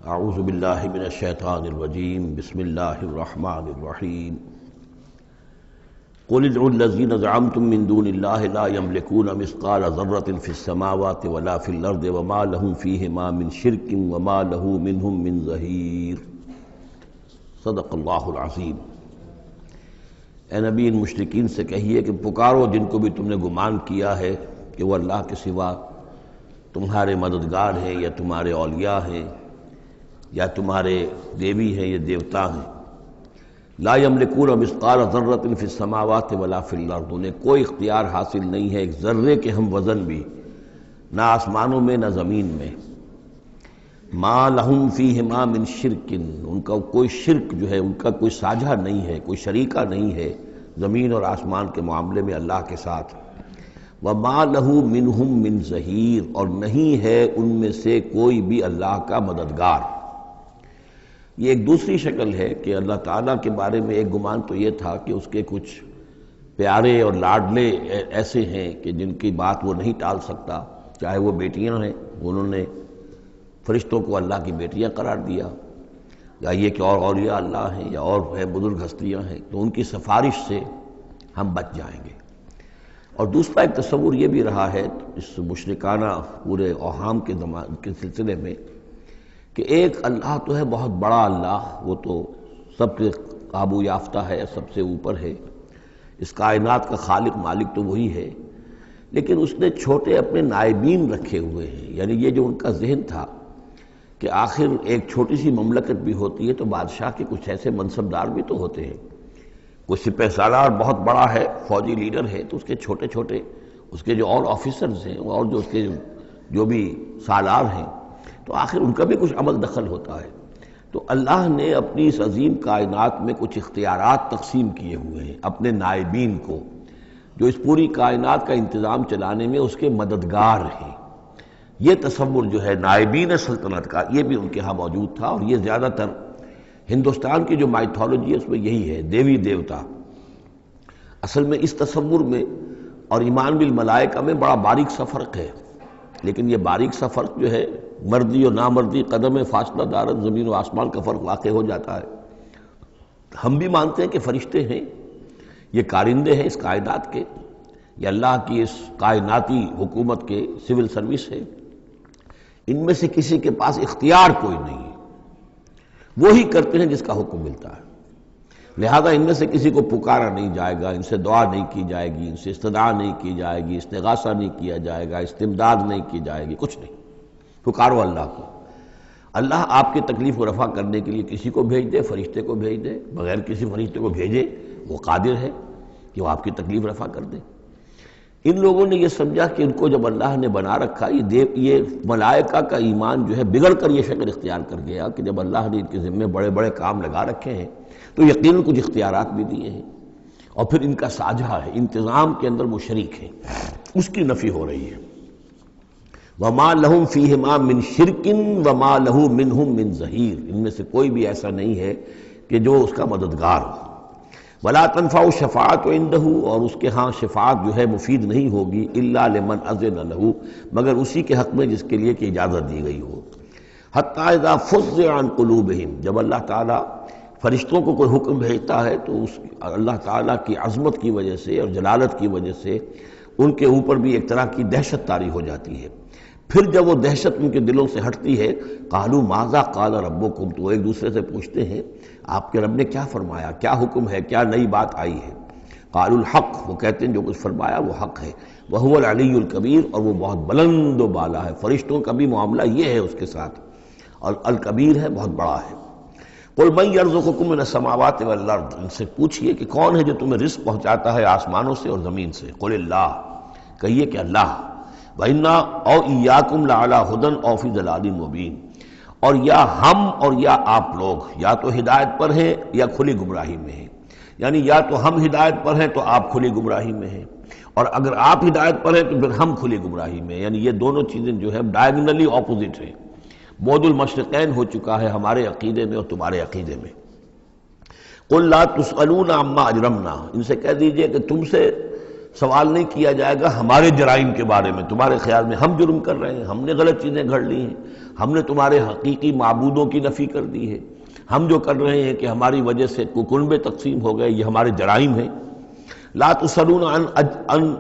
اعوذ باللہ من الشیطان الرجیم بسم اللہ الرحمن الرحیم قل ادعوا الذین زعمتم من دون اللہ لا یملکون مثقال ذرۃ فی السماوات ولا فی الارض وما لهم فیہما من شرک وما له منہم من ظہیر۔ صدق اللہ العظیم۔ اے نبی، ان مشرکین سے کہیے کہ پکارو جن کو بھی تم نے گمان کیا ہے کہ وہ اللہ کے سوا تمہارے مددگار ہیں یا تمہارے اولیاء ہیں یا تمہارے دیوی ہیں یا دیوتا ہیں۔ لا یملکون مثقال ذرۃ فی السماوات ولا فی الارض، انہیں کوئی اختیار حاصل نہیں ہے ایک ذرے کے ہم وزن بھی، نہ آسمانوں میں نہ زمین میں۔ ما لہم فیہما من شرک، ان کا کوئی شرک جو ہے، ان کا کوئی ساجھا نہیں ہے، کوئی شریکہ نہیں ہے زمین اور آسمان کے معاملے میں اللہ کے ساتھ۔ وما لہ منہم من ظہیر، اور نہیں ہے ان میں سے کوئی بھی اللہ کا مددگار۔ یہ ایک دوسری شکل ہے کہ اللہ تعالیٰ کے بارے میں ایک گمان تو یہ تھا کہ اس کے کچھ پیارے اور لاڈلے ایسے ہیں کہ جن کی بات وہ نہیں ٹال سکتا، چاہے وہ بیٹیاں ہیں، انہوں نے فرشتوں کو اللہ کی بیٹیاں قرار دیا، یا یہ کہ اور اولیاء اللہ ہیں یا اور ہے بزرگ ہستیاں ہیں، تو ان کی سفارش سے ہم بچ جائیں گے۔ اور دوسرا ایک تصور یہ بھی رہا ہے اس مشرکانہ پورے اوہام کے سلسلے میں کہ ایک اللہ تو ہے بہت بڑا اللہ، وہ تو سب کے قابو یافتہ ہے، سب سے اوپر ہے، اس کائنات کا خالق مالک تو وہی ہے، لیکن اس نے چھوٹے اپنے نائبین رکھے ہوئے ہیں۔ یعنی یہ جو ان کا ذہن تھا کہ آخر ایک چھوٹی سی مملکت بھی ہوتی ہے تو بادشاہ کے کچھ ایسے منصبدار بھی تو ہوتے ہیں، کوئی سپہ سالار بہت بڑا ہے، فوجی لیڈر ہے، تو اس کے چھوٹے چھوٹے اس کے جو اور آفیسرز ہیں اور جو اس کے جو بھی سالار ہیں، تو آخر ان کا بھی کچھ عمل دخل ہوتا ہے۔ تو اللہ نے اپنی اس عظیم کائنات میں کچھ اختیارات تقسیم کیے ہوئے ہیں اپنے نائبین کو، جو اس پوری کائنات کا انتظام چلانے میں اس کے مددگار ہیں۔ یہ تصور جو ہے نائبین سلطنت کا، یہ بھی ان کے ہاں موجود تھا، اور یہ زیادہ تر ہندوستان کی جو مائتھولوجی ہے اس میں یہی ہے، دیوی دیوتا۔ اصل میں اس تصور میں اور ایمان بالملائکہ میں بڑا باریک سا فرق ہے، لیکن یہ باریک سا فرق جو ہے مردی اور نامردی قدم فاصلہ دارت زمین و آسمان کا فرق واقع ہو جاتا ہے۔ ہم بھی مانتے ہیں کہ فرشتے ہیں، یہ کارندے ہیں اس کائنات کے، یہ اللہ کی اس کائناتی حکومت کے سول سروس ہے، ان میں سے کسی کے پاس اختیار کوئی نہیں ہے، وہی کرتے ہیں جس کا حکم ملتا ہے، لہذا ان میں سے کسی کو پکارا نہیں جائے گا، ان سے دعا نہیں کی جائے گی، ان سے استدعا نہیں کی جائے گی، استغاثہ نہیں کیا جائے گا، استمداد نہیں کی جائے گی، کچھ نہیں۔ پکارو اللہ کو، اللہ آپ کی تکلیف کو رفع کرنے کے لیے کسی کو بھیج دے، فرشتے کو بھیج دے، بغیر کسی فرشتے کو بھیجے وہ قادر ہے کہ وہ آپ کی تکلیف رفع کر دے۔ ان لوگوں نے یہ سمجھا کہ ان کو جب اللہ نے بنا رکھا، یہ ملائکہ کا ایمان جو ہے بگڑ کر یہ شکل اختیار کر گیا کہ جب اللہ نے ان کے ذمے بڑے بڑے کام لگا رکھے ہیں تو یقیناً کچھ اختیارات بھی دیے ہیں، اور پھر ان کا ساجھا ہے، انتظام کے اندر وہ شریک ہیں، اس کی نفی ہو رہی ہے۔ وما لہم فیہما من شرک وما لہ منہم من ظہیر، ان میں سے کوئی بھی ایسا نہیں ہے کہ جو اس کا مددگار ہو۔ ولا تنفع الشفاعۃ عندہ، اور اس کے ہاں شفاعت جو ہے مفید نہیں ہوگی الا لمن اذن لہ، مگر اسی کے حق میں جس کے لیے کہ اجازت دی گئی ہو۔ حتی اذا فزع عن قلوبہم، جب اللہ تعالیٰ فرشتوں کو کوئی حکم بھیجتا ہے تو اس اللہ تعالیٰ کی عظمت کی وجہ سے اور جلالت کی وجہ سے ان کے اوپر بھی ایک طرح کی دہشت طاری ہو جاتی ہے۔ پھر جب وہ دہشت ان کے دلوں سے ہٹتی ہے، قالوا ماذا قال ربکم، تو ایک دوسرے سے پوچھتے ہیں آپ کے رب نے کیا فرمایا، کیا حکم ہے، کیا نئی بات آئی ہے۔ قالوا الحق، وہ کہتے ہیں جو کچھ فرمایا وہ حق ہے، وہو العلی الکبیر، اور وہ بہت بلند و بالا ہے، فرشتوں کا بھی معاملہ یہ ہے اس کے ساتھ، اور الکبیر ہے، بہت بڑا ہے۔ قل من یرزقکم من السماوات والارض، ان سے پوچھئے کہ کون ہے جو تمہیں رزق پہنچاتا ہے آسمانوں سے اور زمین سے۔ قل اللہ، کہیے کہ اللہ۔ وَإِنَّا أَوْ إِيَّاكُمْ لَعَلَىٰ هُدًى أَوْ فِي ضَلَالٍ مُّبِينٍ، اور یا ہم اور یا آپ لوگ یا تو ہدایت پر ہیں یا کھلی گمراہی میں ہیں، یعنی یا تو ہم ہدایت پر ہیں تو آپ کھلی گمراہی میں ہیں، اور اگر آپ ہدایت پر ہیں تو پھر ہم کھلی گمراہی میں ہیں، یعنی یہ دونوں چیزیں جو ہے ڈائیگنلی اپوزٹ ہیں، بعد المشرقین ہو چکا ہے ہمارے عقیدے میں اور تمہارے عقیدے میں۔ قُل لَا تُسْأَلُونَ عَمَّا أَجْرَمْنَا، ان سے کہہ دیجئے کہ تم سے سوال نہیں کیا جائے گا ہمارے جرائم کے بارے میں، تمہارے خیال میں ہم جرم کر رہے ہیں، ہم نے غلط چیزیں گھڑ لی ہیں، ہم نے تمہارے حقیقی معبودوں کی نفی کر دی ہے، ہم جو کر رہے ہیں کہ ہماری وجہ سے کنبے تقسیم ہو گئے، یہ ہمارے جرائم ہیں۔ لا تسألون عن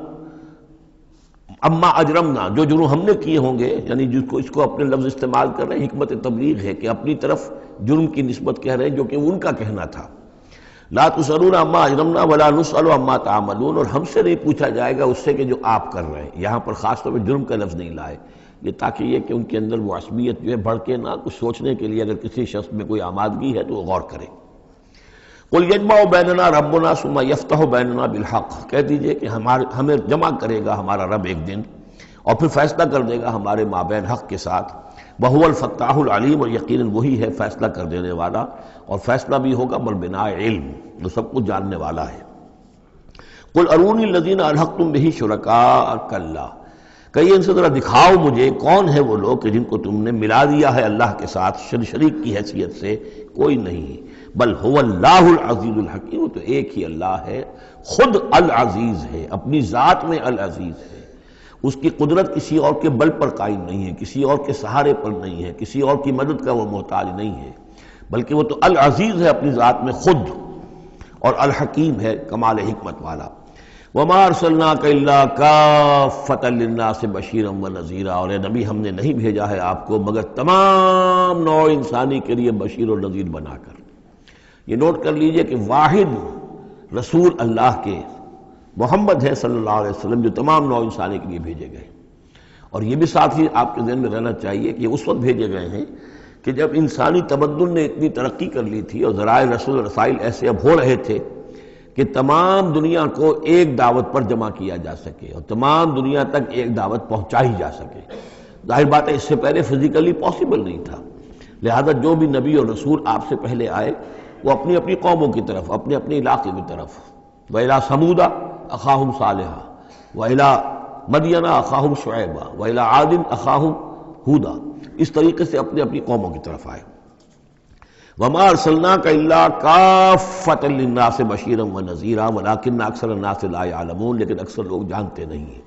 اما اجرمنا، جو جرم ہم نے کیے ہوں گے، یعنی جس کو اس کو اپنے لفظ استعمال کر رہے ہیں، حکمت تبلیغ ہے کہ اپنی طرف جرم کی نسبت کہہ رہے ہیں جو کہ ان کا کہنا تھا۔ لا تسألون عما اجرمنا ولا نسأل عما تعملون، اور ہم سے نہیں پوچھا جائے گا اس سے کہ جو آپ کر رہے ہیں۔ یہاں پر خاص طور پہ جرم کا لفظ نہیں لائے، یہ تاکہ یہ کہ ان کے اندر وہ عصبیت جو ہے بڑھ کے نہ، کچھ سوچنے کے لیے اگر کسی شخص میں کوئی آمادگی ہے تو وہ غور کرے۔ قل یجمع بیننا ربنا ثم یفتح بیننا بالحق، کہہ دیجئے کہ ہمیں جمع کرے گا ہمارا رب ایک دن اور پھر فیصلہ کر دے گا ہمارے مابین حق کے ساتھ۔ وہو الفتاح العلیم، اور یقیناً وہی ہے فیصلہ کر دینے والا، اور فیصلہ بھی ہوگا بالبناء علم، جو سب کچھ جاننے والا ہے۔ قل ارونی الذین الحقتم بہ شرکاء کلا، کہیے ان سے ذرا دکھاؤ مجھے کون ہے وہ لوگ کہ جن کو تم نے ملا دیا ہے اللہ کے ساتھ شریک کی حیثیت سے، کوئی نہیں۔ بل هو اللہ العزیز الحکیم، تو ایک ہی اللہ ہے، خود العزیز ہے، اپنی ذات میں العزیز ہے، اس کی قدرت کسی اور کے بل پر قائم نہیں ہے، کسی اور کے سہارے پر نہیں ہے، کسی اور کی مدد کا وہ محتاج نہیں ہے، بلکہ وہ تو العزیز ہے اپنی ذات میں خود، اور الحکیم ہے کمال حکمت والا۔ وما ارسلناک الا کافۃ للناس بشیرا ونذیرا، اور اے نبی ہم نے نہیں بھیجا ہے آپ کو مگر تمام نوع انسانی کے لیے بشیر اور نذیر بنا کر۔ یہ نوٹ کر لیجئے کہ واحد رسول اللہ کے محمد ہے صلی اللہ علیہ وسلم، جو تمام نوع انسانی کے لیے بھیجے گئے۔ اور یہ بھی ساتھ ہی آپ کے ذہن میں رہنا چاہیے کہ یہ اس وقت بھیجے گئے ہیں کہ جب انسانی تمدن نے اتنی ترقی کر لی تھی اور ذرائع رسول رسائل ایسے اب ہو رہے تھے کہ تمام دنیا کو ایک دعوت پر جمع کیا جا سکے اور تمام دنیا تک ایک دعوت پہنچائی جا سکے۔ ظاہر بات ہے اس سے پہلے فزیکلی پاسبل نہیں تھا، لہذا جو بھی نبی اور رسول آپ سے پہلے آئے وہ اپنی اپنی قوموں کی طرف، اپنے اپنے علاقے کی طرف، وَإِلَىٰ ثَمُودَ أَخَاهُمْ صَالِحًا وَإِلَىٰ مَدْيَنَ أَخَاهُمْ شُعَيْبًا وَإِلَىٰ عَادٍ أَخَاهُمْ هُودًا، اس طریقے سے اپنے اپنی قوموں کی طرف آئے۔ وَمَا أَرْسَلْنَاكَ إِلَّا كَافَّةً لِلنَّاسِ بَشِيرًا وَنَذِيرًا وَلَٰكِنَّ أَكْثَرَ النَّاسِ لَا يَعْلَمُونَ، لیکن اکثر لوگ جانتے نہیں ہیں۔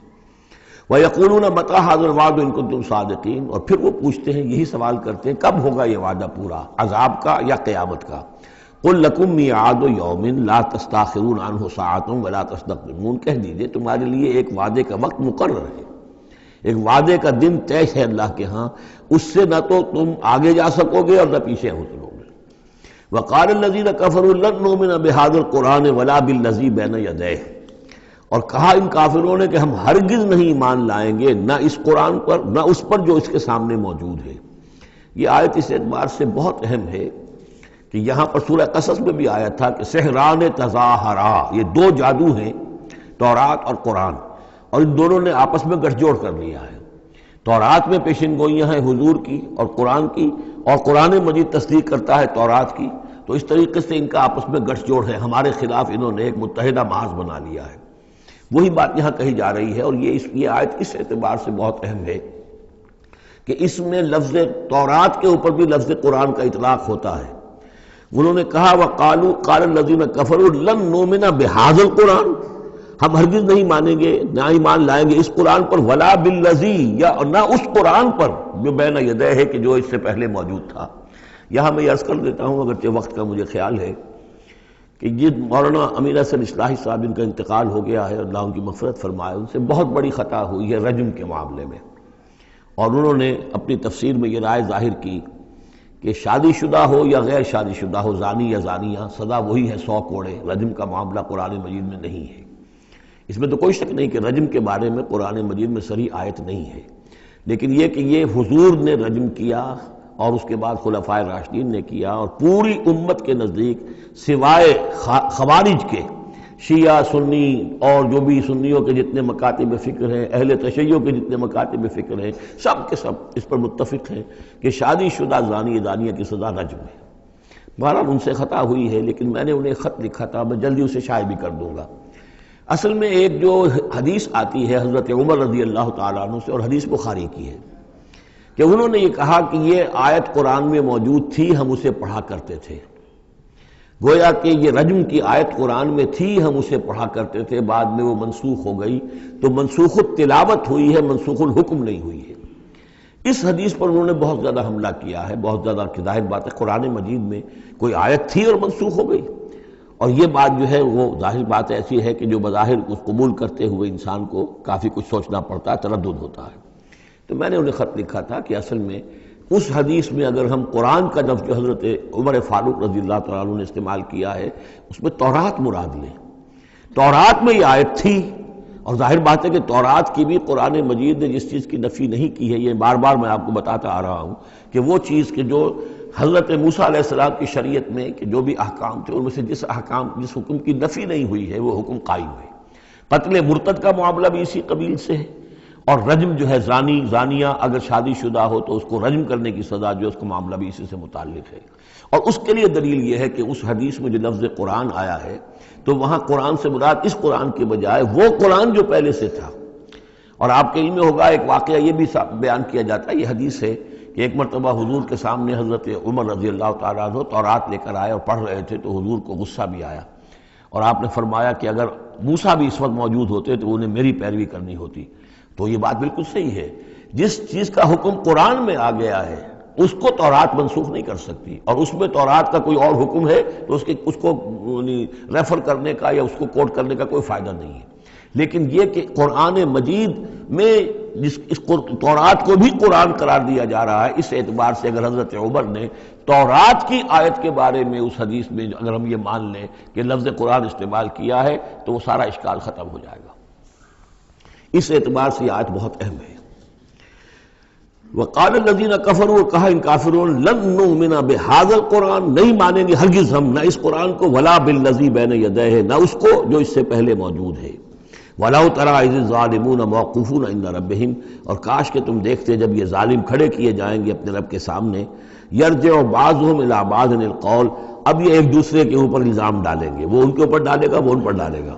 وَيَقُولُونَ مَتَىٰ هَٰذَا الْوَعْدُ إِن كُنتُمْ صَادِقِينَ، اور پھر وہ پوچھتے ہیں، یہی سوال کرتے ہیں، کب ہوگا یہ وعدہ پورا، عذاب کا یا قیامت کا؟ قُل لَكُم مِّيعَادُ يَوْمٍ لَا تَسْتَأْخِرُونَ عَنْهُ سَاعَةٌ وَلَا تَسْتَقْدِمُونَ، کہہ دیجئے تمہارے لیے ایک وعدے کا وقت مقرر ہے، ایک وعدے کا دن طے ہے اللہ کے ہاں، اس سے نہ تو تم آگے جا سکو گے اور نہ پیچھے ہو سکو گے۔ وَقَالَ الَّذِينَ كَفَرُوا لَن نُّؤْمِنَ بِهَٰذَا الْقُرْآنِ وَلَا بِالَّذِي بَيْنَ يَدَيْهِ، اور کہا ان کافروں نے کہ ہم ہرگز نہیں ایمان لائیں گے نہ اس قرآن پر نہ اس پر جو اس کے سامنے موجود ہے۔ یہ آیت اس اعتبار سے بہت اہم ہے کہ یہاں پر سورہ قصص میں بھی آیا تھا کہ سحران تظاہرا، یہ دو جادو ہیں، تورات اور قرآن، اور ان دونوں نے آپس میں گٹھ جوڑ کر لیا ہے۔ تورات میں پیشن گوئیاں ہیں حضور کی اور قرآن کی، اور قرآن مجید تصدیق کرتا ہے تورات کی، تو اس طریقے سے ان کا آپس میں گٹھ جوڑ ہے، ہمارے خلاف انہوں نے ایک متحدہ محاذ بنا لیا ہے۔ وہی بات یہاں کہی جا رہی ہے، اور یہ آیت اس اعتبار سے بہت اہم ہے کہ اس میں لفظ تورات کے اوپر بھی لفظ قرآن کا اطلاق ہوتا ہے۔ انہوں نے کہا وَقَالُوا قَالَ الَّذِينَ كَفَرُوا لَن نُّؤْمِنَ بِهَٰذَا الْقُرْآنِ، ہم ہرگز نہیں مانیں گے نہ ایمان لائیں گے اس قرآن پر، وَلَا بِالَّذِي، یا نہ اس قرآن پر جو بین یدیہ ہے کہ جو اس سے پہلے موجود تھا۔ یہاں میں یہ عرض کر دیتا ہوں، اگرچہ وقت کا مجھے خیال ہے کہ یہ مولانا امیر حسن اصلاحی صاحب ان کا انتقال ہو گیا ہے، اللہ ان کی مغفرت فرمائے، ان سے بہت بڑی خطا ہوئی ہے رجم کے معاملے میں، اور انہوں نے اپنی تفسیر میں یہ رائے ظاہر کی کہ شادی شدہ ہو یا غیر شادی شدہ ہو، زانی یا زانیہ، سزا وہی ہے 100 کوڑے۔ رجم کا معاملہ قرآن مجید میں نہیں ہے، اس میں تو کوئی شک نہیں کہ رجم کے بارے میں قرآن مجید میں صریح آیت نہیں ہے، لیکن یہ کہ یہ حضور نے رجم کیا اور اس کے بعد خلفائے راشدین نے کیا، اور پوری امت کے نزدیک سوائے خوارج کے، شیعہ سنی اور جو بھی سنیوں کے جتنے مکاتب فکر ہیں، اہل تشیع کے جتنے مکاتب فکر ہیں، سب کے سب اس پر متفق ہیں کہ شادی شدہ زانی زانیہ کی سزا رجم ہے۔ بہرحال ان سے خطا ہوئی ہے، لیکن میں نے انہیں خط لکھا تھا، میں جلدی اسے شائع بھی کر دوں گا۔ اصل میں ایک جو حدیث آتی ہے حضرت عمر رضی اللہ تعالیٰ عنہ سے، اور حدیث بخاری کی ہے، کہ انہوں نے یہ کہا کہ یہ آیت قرآن میں موجود تھی، ہم اسے پڑھا کرتے تھے، گویا کہ یہ رجم کی آیت قرآن میں تھی، ہم اسے پڑھا کرتے تھے، بعد میں وہ منسوخ ہو گئی، تو منسوخ التلاوت ہوئی ہے، منسوخ الحکم نہیں ہوئی ہے۔ اس حدیث پر انہوں نے بہت زیادہ حملہ کیا ہے، بہت زیادہ، کہ ظاہر بات ہے قرآن مجید میں کوئی آیت تھی اور منسوخ ہو گئی، اور یہ بات جو ہے وہ ظاہر بات ایسی ہے کہ جو بظاہر اس قبول کرتے ہوئے انسان کو کافی کچھ سوچنا پڑتا ہے، تردد ہوتا ہے۔ تو میں نے انہیں خط لکھا تھا کہ اصل میں اس حدیث میں اگر ہم قرآن کا لفظ جو حضرت عمر فاروق رضی اللہ تعالیٰ عنہ نے استعمال کیا ہے اس میں تورات مراد لیں، تورات میں یہ آیت تھی، اور ظاہر بات ہے کہ تورات کی بھی قرآن مجید نے جس چیز کی نفی نہیں کی ہے، یہ بار بار میں آپ کو بتاتا آ رہا ہوں کہ وہ چیز کہ جو حضرت موسیٰ علیہ السلام کی شریعت میں کہ جو بھی احکام تھے ان میں سے جس حکم کی نفی نہیں ہوئی ہے وہ حکم قائم ہے۔ قتل مرتد کا معاملہ بھی اسی قبیل سے ہے، اور رجم جو ہے زانی زانیہ اگر شادی شدہ ہو تو اس کو رجم کرنے کی سزا جو ہے اس کا معاملہ بھی اسی سے متعلق ہے۔ اور اس کے لیے دلیل یہ ہے کہ اس حدیث میں جو لفظ قرآن آیا ہے تو وہاں قرآن سے مراد اس قرآن کے بجائے وہ قرآن جو پہلے سے تھا۔ اور آپ کے علم میں ہوگا ایک واقعہ یہ بھی بیان کیا جاتا ہے، یہ حدیث ہے کہ ایک مرتبہ حضور کے سامنے حضرت عمر رضی اللہ تعالیٰ عنہ تورات لے کر آئے اور پڑھ رہے تھے تو حضور کو غصہ بھی آیا، اور آپ نے فرمایا کہ اگر موسیٰ بھی اس وقت موجود ہوتے تو انہیں میری پیروی کرنی ہوتی۔ تو یہ بات بالکل صحیح ہے، جس چیز کا حکم قرآن میں آ گیا ہے اس کو تورات منسوخ نہیں کر سکتی، اور اس میں تورات کا کوئی اور حکم ہے تو اس کو ریفر کرنے کا یا اس کو کوٹ کرنے کا کوئی فائدہ نہیں ہے۔ لیکن یہ کہ قرآن مجید میں اس تورات کو بھی قرآن قرار دیا جا رہا ہے، اس اعتبار سے اگر حضرت عمر نے تورات کی آیت کے بارے میں اس حدیث میں اگر ہم یہ مان لیں کہ لفظ قرآن استعمال کیا ہے تو وہ سارا اشکال ختم ہو جائے گا۔ اس اعتبار سے یہ آیت بہت اہم ہے۔ وقال الذین کفروا، کہا ان کافروں نے، لن نؤمن بہذا القرآن، نہیں مانیں گے ہرگز ہم نہ اس قرآن کو، ولا بالذی بین یدیہ، نہ اس کو جو اس سے پہلے موجود ہے، وَلَوْ تَرَىٰ إِذِ الظَّالِمُونَ مَوْقُوفُونَ عِندَ رَبِّهِمْ، اور کاش کہ تم دیکھتے جب یہ ظالم کھڑے کیے جائیں گے اپنے رب کے سامنے، يَرْجِعُ بَعْضُهُمْ إِلَىٰ بَعْضٍ الْقَوْلَ، اب یہ ایک دوسرے کے اوپر الزام ڈالیں گے، وہ ان کے اوپر ڈالے گا، وہ ان پر ڈالے گا۔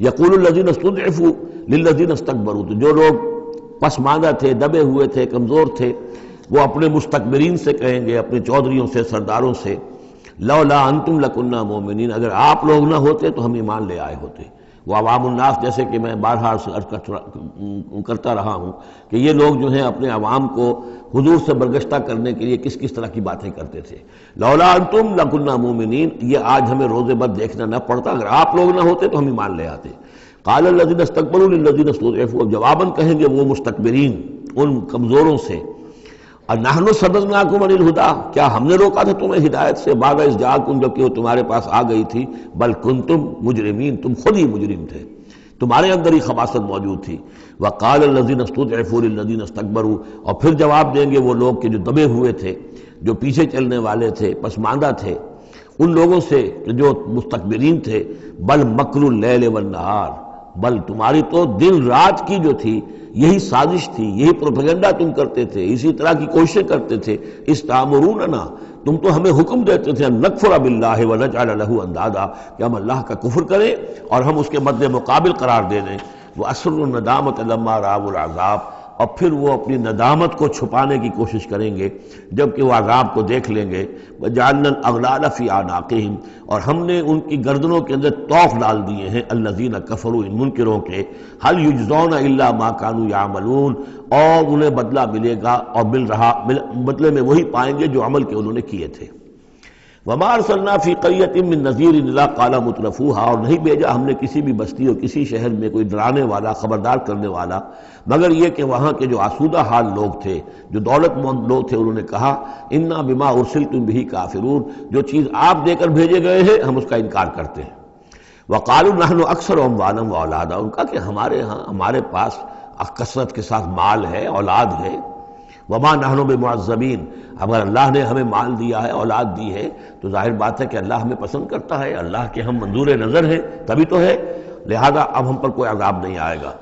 يَقُولُ الَّذِينَ اسْتُضْعِفُوا لِلَّذِينَ اسْتَكْبَرُوا، تو جو لوگ پسماندہ تھے، دبے ہوئے تھے، کمزور تھے، وہ اپنے مستکبرین سے کہیں گے، اپنے چودھریوں سے، سرداروں سے، لولا انتم لکنا مومنین، اگر آپ لوگ نہ ہوتے تو ہم ایمان لے آئے ہوتے۔ وہ عوام الناس، جیسے کہ میں بارہا کرتا رہا ہوں کہ یہ لوگ جو ہیں اپنے عوام کو حضور سے برگشتہ کرنے کے لیے کس کس طرح کی باتیں کرتے تھے۔ لولا انتم لکنا مومنین، یہ آج ہمیں روز بد دیکھنا نہ پڑتا، اگر آپ لوگ نہ ہوتے تو ہم ایمان لے آتے۔ قال الذین استکبروا للذین استضعفوا، جواباً کہیں گے وہ مستکبرین ان کمزوروں سے، نحن صددناکم عن الہدی، کیا ہم نے روکا تھا تمہیں ہدایت سے، بعد اذ جاءکم، جبکہ وہ تمہارے پاس آ گئی تھی، بل کنتم مجرمین، تم خود ہی مجرم تھے، تمہارے اندر ہی خباثت موجود تھی۔ وقال الذین استضعفوا للذین استکبروا، اور پھر جواب دیں گے وہ لوگ کہ جو دبے ہوئے تھے، جو پیچھے چلنے والے تھے، پسماندہ تھے، ان لوگوں سے کہ جو مستکبرین تھے، بل مکر اللیل والنہار، بل تمہاری تو دن رات کی جو تھی یہی سازش تھی، یہی پروپیگنڈا تم کرتے تھے، اسی طرح کی کوششیں کرتے تھے، استعمروننا، تم تو ہمیں حکم دیتے تھے، ان نکفر باللہ ونجعل لہ اندادا، کہ ہم اللہ کا کفر کریں اور ہم اس کے مد مقابل قرار دے دیں، واسروا الندامۃ لما رأوا العذاب، اور پھر وہ اپنی ندامت کو چھپانے کی کوشش کریں گے جب کہ وہ عذاب کو دیکھ لیں گے۔ وجعلنا الاغلال فی اعناقہم، اور ہم نے ان کی گردنوں کے اندر طوق ڈال دیے ہیں، الذین کفروا، ان منکروں کے، هل یجزون الا ما كانوا یعملون، اور انہیں بدلہ ملے گا اور بدلے میں وہی پائیں گے جو عمل کے انہوں نے کیے تھے۔ وما ارسلنا فی قریۃ من نذیر الا قال مترفوها، اور نہیں بھیجا ہم نے کسی بھی بستی اور کسی شہر میں کوئی ڈرانے والا، خبردار کرنے والا، مگر یہ کہ وہاں کے جو آسودہ حال لوگ تھے، جو دولت مند لوگ تھے، انہوں نے کہا انا بما ارسلتم به کافرون، جو چیز آپ دے کر بھیجے گئے ہیں ہم اس کا انکار کرتے ہیں۔ وقالوا نحن اکثر اموالا واولادا، ان کا کہ ہمارے پاس کثرت کے ساتھ مال ہے، اولاد ہے، وما نحن بمعذبین، اگر اللہ نے ہمیں مال دیا ہے، اولاد دی ہے، تو ظاہر بات ہے کہ اللہ ہمیں پسند کرتا ہے، اللہ کے ہم منظور نظر ہیں تبھی تو ہے، لہذا اب ہم پر کوئی عذاب نہیں آئے گا۔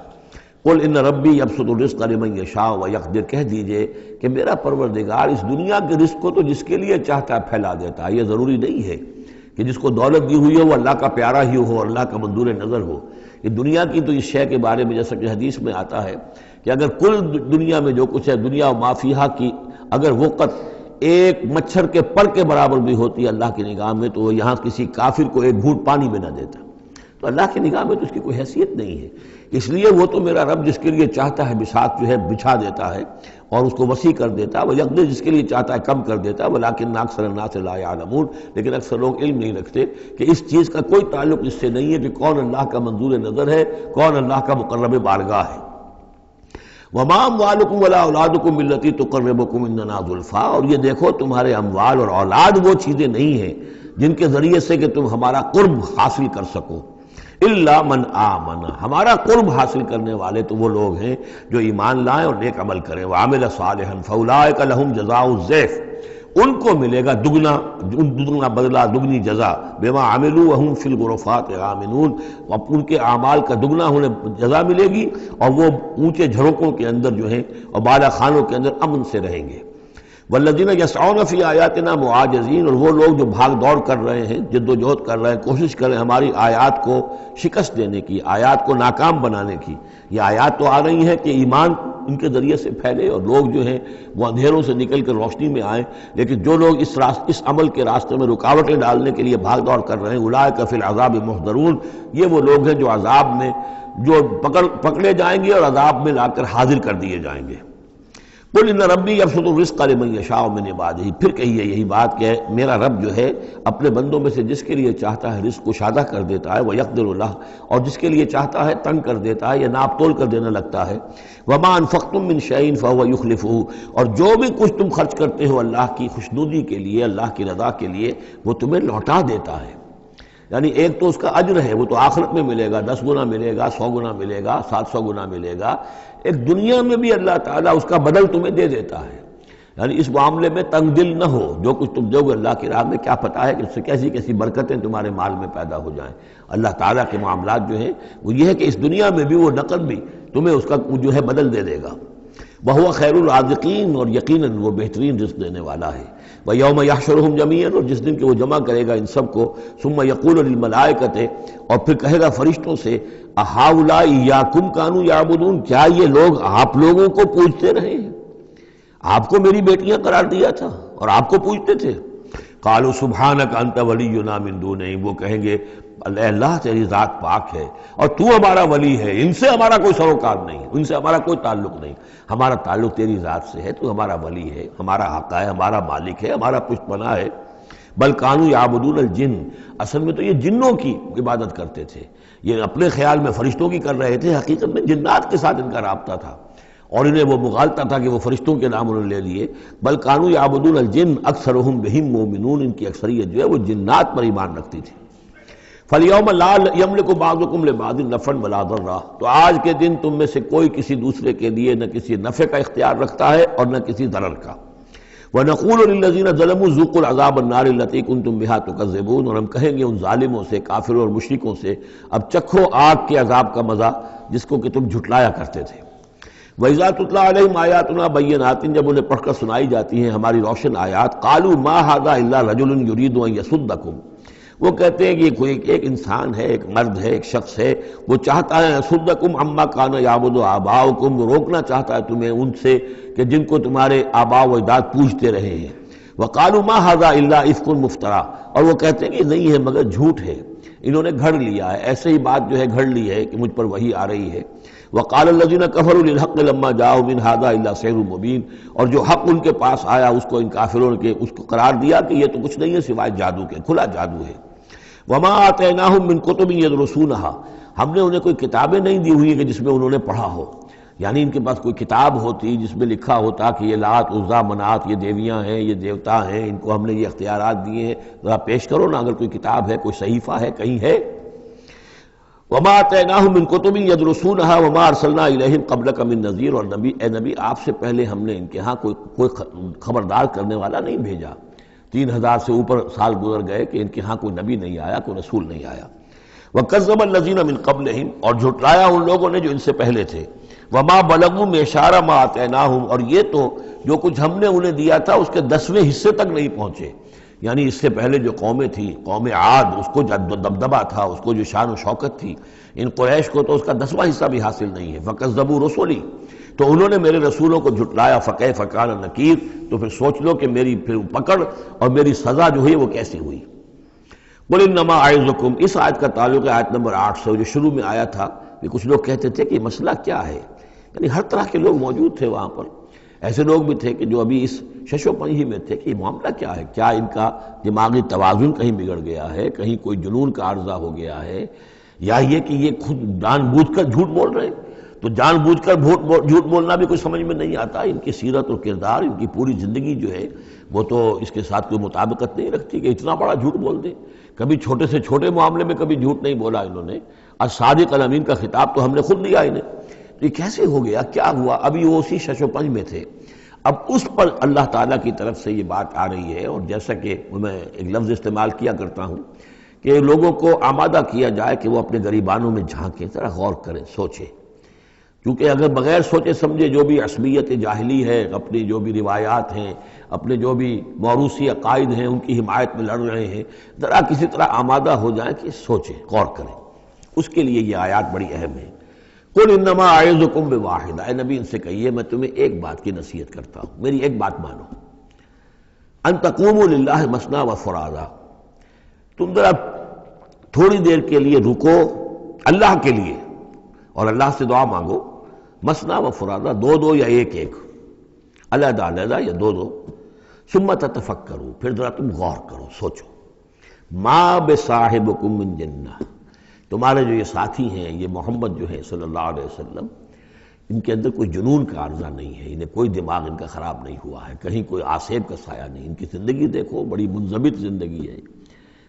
قل ان ربی یبسط الرزق لمن یشاء ویقدر، کہہ دیجئے کہ میرا پروردگار اس دنیا کے رزق کو تو جس کے لیے چاہتا ہے پھیلا دیتا ہے، یہ ضروری نہیں ہے کہ جس کو دولت دی ہوئی ہو وہ اللہ کا پیارا ہی ہو، اللہ کا منظور نظر ہو۔ یہ دنیا کی تو اس شے کے بارے میں جیسا کہ حدیث میں آتا ہے کہ اگر کل دنیا میں جو کچھ ہے، دنیا و ما فیہا کی اگر وقت ایک مچھر کے پر کے برابر بھی ہوتی ہے اللہ کی نگاہ میں، تو وہ یہاں کسی کافر کو ایک گھونٹ پانی میں نہ دیتا، تو اللہ کی نگاہ میں تو اس کی کوئی حیثیت نہیں ہے۔ اس لیے وہ تو میرا رب جس کے لیے چاہتا ہے بساط جو ہے بچھا دیتا ہے، اور اس کو وسیع کر دیتا ہے، وہ یقدر جس کے لیے چاہتا ہے کم کر دیتا ہے، ولیکن اکثر الناس لا یعلمون، لیکن اکثر لوگ علم نہیں رکھتے کہ اس چیز کا کوئی تعلق اس سے نہیں ہے کہ کون اللہ کا منظور نظر ہے، کون اللہ کا مقرب بارگاہ ہے۔ وما اموالکم ولا اولادکم بالتی تقربکم عندنا زلفیٰ، اور یہ دیکھو تمہارے اموال اور اولاد وہ چیزیں نہیں ہیں جن کے ذریعے سے کہ تم ہمارا قرب حاصل کر سکو، الا من آمن، ہمارا قرب حاصل کرنے والے تو وہ لوگ ہیں جو ایمان لائیں اور نیک عمل کریں، وعمل صالحا فاولئک لہم جزاء الضعف، ان کو ملے گا دگنا بدلہ، دگنی جزا، بما عملوا وہم فی الغرفات آمنون، ان کے اعمال کا دگنا انہیں جزا ملے گی، اور وہ اونچے جھروکوں کے اندر جو ہیں اور بالا خانوں کے اندر امن سے رہیں گے۔ والذین یسعون فی آیاتنا معاجزین، اور وہ لوگ جو بھاگ دوڑ کر رہے ہیں، جد و جہد کر رہے ہیں، کوشش کر رہے ہیں ہماری آیات کو شکست دینے کی، آیات کو ناکام بنانے کی۔ یہ آیات تو آ رہی ہیں کہ ایمان ان کے ذریعے سے پھیلے اور لوگ جو ہیں وہ اندھیروں سے نکل کر روشنی میں آئیں، لیکن جو لوگ اس عمل کے راستے میں رکاوٹیں ڈالنے کے لیے بھاگ دوڑ کر رہے ہیں، اولئک فی العذاب محضرون، یہ وہ لوگ ہیں جو عذاب میں پکڑے جائیں گے اور عذاب میں لا کر حاضر کر دیے جائیں گے۔ قل ان ربی یبسط الرزق لمن یشاء من عبادہ، پھر کہیے یہی بات کہ میرا رب جو ہے اپنے بندوں میں سے جس کے لیے چاہتا ہے رزق کشادہ کر دیتا ہے، ویقدر لہ، اور جس کے لیے چاہتا ہے تنگ کر دیتا ہے یا ناپ تول کر دینے لگتا ہے۔ وما انفقتم من شیء فهو یخلفہ، اور جو بھی کچھ تم خرچ کرتے ہو اللہ کی خوشنودی کے لیے، اللہ کی رضا کے لیے، وہ تمہیں لوٹا دیتا ہے۔ یعنی ایک تو اس کا اجر ہے، وہ تو آخرت میں ملے گا، 10 گنا ملے گا، 100 گنا ملے گا، 700 گنا ملے گا، ایک دنیا میں بھی اللہ تعالیٰ اس کا بدل تمہیں دے دیتا ہے۔ یعنی اس معاملے میں تنگ دل نہ ہو، جو کچھ تم دو گے اللہ کی راہ میں کیا پتہ ہے کہ اس سے کیسی کیسی برکتیں تمہارے مال میں پیدا ہو جائیں۔ اللہ تعالیٰ کے معاملات جو ہیں وہ یہ ہے کہ اس دنیا میں بھی وہ نقد بھی تمہیں اس کا جو ہے بدل دے دے گا۔ وَهُوَ خَيْرُ الرَّازِقِينَ، اور یقیناً وہ بہترین رزق دینے والا ہے۔ وَيَوْمَ يَحْشُرُهُمْ جَمِيعًا، اور جس دن کہ وہ جمع کرے گا ان سب کو، ثُمَّ يَقُولُ لِلْمَلَائِكَةِ، اور پھر کہے گا فرشتوں سے، أَهَٰؤُلَاءِ إِيَّاكُمْ كَانُوا يَعْبُدُونَ، کیا یہ لوگ آپ لوگوں کو پوجتے رہے ہیں؟ آپ کو میری بیٹیاں قرار دیا تھا اور آپ کو پوجتے تھے۔ قالوا سبحانک انت ولینا من دونہم، وہ کہیں گے اے اللہ تیری ذات پاک ہے اور تو ہمارا ولی ہے، ان سے ہمارا کوئی سروکار نہیں، ان سے ہمارا کوئی تعلق نہیں، ہمارا تعلق تیری ذات سے ہے، تو ہمارا ولی ہے، ہمارا آقا ہے، ہمارا مالک ہے، ہمارا پشت پناہ ہے۔ بل کانوا یعبدون الجن، اصل میں تو یہ جنوں کی عبادت کرتے تھے، یہ اپنے خیال میں فرشتوں کی کر رہے تھے، حقیقت میں جنات کے ساتھ ان کا رابطہ تھا اور انہیں وہ مغالطہ تھا کہ وہ فرشتوں کے نام انہوں نے لے لیے۔ بل کانوا یعبدون الجن اکثرهم بهم مومنون، ان کی اکثریت جو ہے وہ جنات پر ایمان رکھتی تھی۔ فَالْيَوْمَ لَا يَمْلِكُ بَعْضُكُمْ لِبَعْضٍ نَفْعًا وَلَا ضَرًّا، تو آج کے دن تم میں سے کوئی کسی دوسرے کے لیے نہ کسی نفع کا اختیار رکھتا ہے اور نہ کسی ضرر کا۔ وَنَقُولُ لِلَّذِينَ ظَلَمُوا ذُوقُوا الْعَذَابَ النَّارِ الَّتِي كُنتُم بِهَا تُكَذِّبُونَ، اور ہم کہیں گے ان ظالموں سے، کافروں اور مشرکوں سے، اب چکھو آگ کے عذاب کا مزہ جس کو کہ تم جھٹلایا کرتے تھے۔ وَإِذَا تُتْلَىٰ عَلَيْهِمْ آيَاتُنَا بَيِّنَاتٍ، جب انہیں پڑھ کر سنائی جاتی ہیں ہماری روشن آیات، قَالُوا مَا هَٰذَا إِلَّا رَجُلٌ يُرِيدُ أَن يَصُدَّكُمْ، وہ کہتے ہیں کہ یہ کوئی ایک انسان ہے، ایک مرد ہے، ایک شخص ہے، وہ چاہتا ہے يَصُدَّكُمْ عَمَّا كَانَ يَعْبُدُ آبَاؤُكُمْ، وہ روکنا چاہتا ہے تمہیں ان سے کہ جن کو تمہارے آباء و اجداد پوجتے رہے ہیں۔ وَقَالُوا مَا هَٰذَا إِلَّا إِفْكٌ مُفْتَرًى، اور وہ کہتے ہیں کہ نہیں ہے مگر جھوٹ ہے، انہوں نے گھڑ لیا ہے، ایسے ہی بات جو ہے گھڑ لی ہے کہ مجھ پر وحی آ رہی ہے۔ وَقَالَ الَّذِينَ كَفَرُوا لِلْحَقِّ لَمَّا جَاءَهُمْ إِنْ هَٰذَا إِلَّا سِحْرٌ مُّبِينٌ، اور جو حق ان کے پاس آیا اس کو ان کافروں نے اس کو قرار دیا کہ یہ تو کچھ نہیں ہے سوائے جادو کے، کھلا جادو ہے۔ وَمَا آتَيْنَاهُم مِّن كُتُبٍ يَدْرُسُونَهَا، ہم نے انہیں کوئی کتابیں نہیں دی ہوئی کہ جس میں انہوں نے پڑھا ہو، یعنی ان کے پاس کوئی کتاب ہوتی جس میں لکھا ہوتا کہ یہ لات عزا منات یہ دیویاں ہیں، یہ دیوتا ہیں، ان کو ہم نے یہ اختیارات دیے ہیں، ذرا پیش کرو نا، اگر کوئی کتاب ہے، کوئی صحیفہ ہے، کہیں ہے۔ وَمَا آتَيْنَاهُم مِّن كُتُبٍ يَدْرُسُونَهَا وَمَا أَرْسَلْنَا إِلَيْهِمْ قَبْلَكَ مِن نَذِيرٍ، اور نبی اے نبی آپ سے پہلے ہم نے ان کے ہاں کوئی خبردار کرنے والا نہیں بھیجا، 3000 سے اوپر سال گزر گئے کہ ان کے ہاں کوئی نبی نہیں آیا، کوئی رسول نہیں آیا۔ وَكَذَّبَ الَّذِينَ مِن قَبْلِهِمْ، اور جھٹلایا ان لوگوں نے جو ان سے پہلے تھے۔ وَمَا بَلَغُوا مِعْشَارَ مَا آتَيْنَاهُمْ، اور یہ تو جو کچھ ہم نے انہیں دیا تھا اس کے 10ویں حصے تک نہیں پہنچے، یعنی اس سے پہلے جو قومیں تھیں، قوم عاد، اس کو جو دبدبہ تھا، اس کو جو شان و شوکت تھی، ان قریش کو تو اس کا 10واں حصہ بھی حاصل نہیں ہے۔ فَكَذَّبُوا رُسُلِي، تو انہوں نے میرے رسولوں کو جھٹلایا، فَكَيْفَ كَانَ نَكِيرٌ، تو پھر سوچ لو کہ میری پھر پکڑ اور میری سزا جو ہوئی وہ کیسی ہوئی۔ قُلْ إِنَّمَا أَعِظُكُمْ، اس آیت کا تعلق ہے آیت نمبر 8 سے، جو شروع میں آیا تھا کہ کچھ لوگ کہتے تھے کہ مسئلہ کیا ہے، یعنی ہر طرح کے لوگ موجود تھے وہاں پر، ایسے لوگ بھی تھے کہ جو ابھی اس شش و پنج ہی میں تھے کہ یہ معاملہ کیا ہے، کیا ان کا دماغی توازن کہیں بگڑ گیا ہے، کہیں کوئی جنون کا عارضہ ہو گیا ہے، یا یہ کہ یہ خود جان بوجھ کر جھوٹ بول رہے ہیں۔ تو جان بوجھ کر جھوٹ بولنا بھی کچھ سمجھ میں نہیں آتا، ان کی سیرت اور کردار، ان کی پوری زندگی جو ہے وہ تو اس کے ساتھ کوئی مطابقت نہیں رکھتی کہ اتنا بڑا جھوٹ بول دیں۔ کبھی چھوٹے سے چھوٹے معاملے میں کبھی جھوٹ نہیں بولا انہوں نے، الصادق الامین کا خطاب تو ہم نے خود دیا انہیں۔ تو یہ کیسے ہو گیا، کیا ہوا؟ ابھی وہ اسی شش و پنج میں تھے، اب اس پر اللہ تعالیٰ کی طرف سے یہ بات آ رہی ہے، اور جیسا کہ میں ایک لفظ استعمال کیا کرتا ہوں کہ لوگوں کو آمادہ کیا جائے کہ وہ اپنے گریبانوں میں جھانکیں، ذرا غور کریں، سوچیں، کیونکہ اگر بغیر سوچے سمجھے جو بھی عصبیت جاہلی ہے، اپنی جو بھی روایات ہیں، اپنے جو بھی موروثی عقائد ہیں ان کی حمایت میں لڑ رہے ہیں، ذرا کسی طرح آمادہ ہو جائیں کہ سوچیں، غور کریں، اس کے لیے یہ آیات بڑی اہم ہیں۔ قل انما اعظکم بواحدہ، اے نبی ان سے کہیے میں تمہیں ایک بات کی نصیحت کرتا ہوں، میری ایک بات مانو، ان تقوموا للہ مثنی وفرادا، تم ذرا تھوڑی دیر کے لیے رکو اللہ کے لیے اور اللہ سے دعا مانگو، مثنی وفرادا، دو دو یا ایک ایک، علیحدہ علیحدہ یا دو دو، ثم تتفکروا، پھر ذرا تم غور کرو، سوچو، ما بصاحبکم من جنہ، تمہارے جو یہ ساتھی ہیں، یہ محمد جو ہے صلی اللہ علیہ وسلم، ان کے اندر کوئی جنون کا عارضہ نہیں ہے، انہیں کوئی دماغ ان کا خراب نہیں ہوا ہے، کہیں کوئی آسیب کا سایہ نہیں، ان کی زندگی دیکھو، بڑی منضبط زندگی ہے،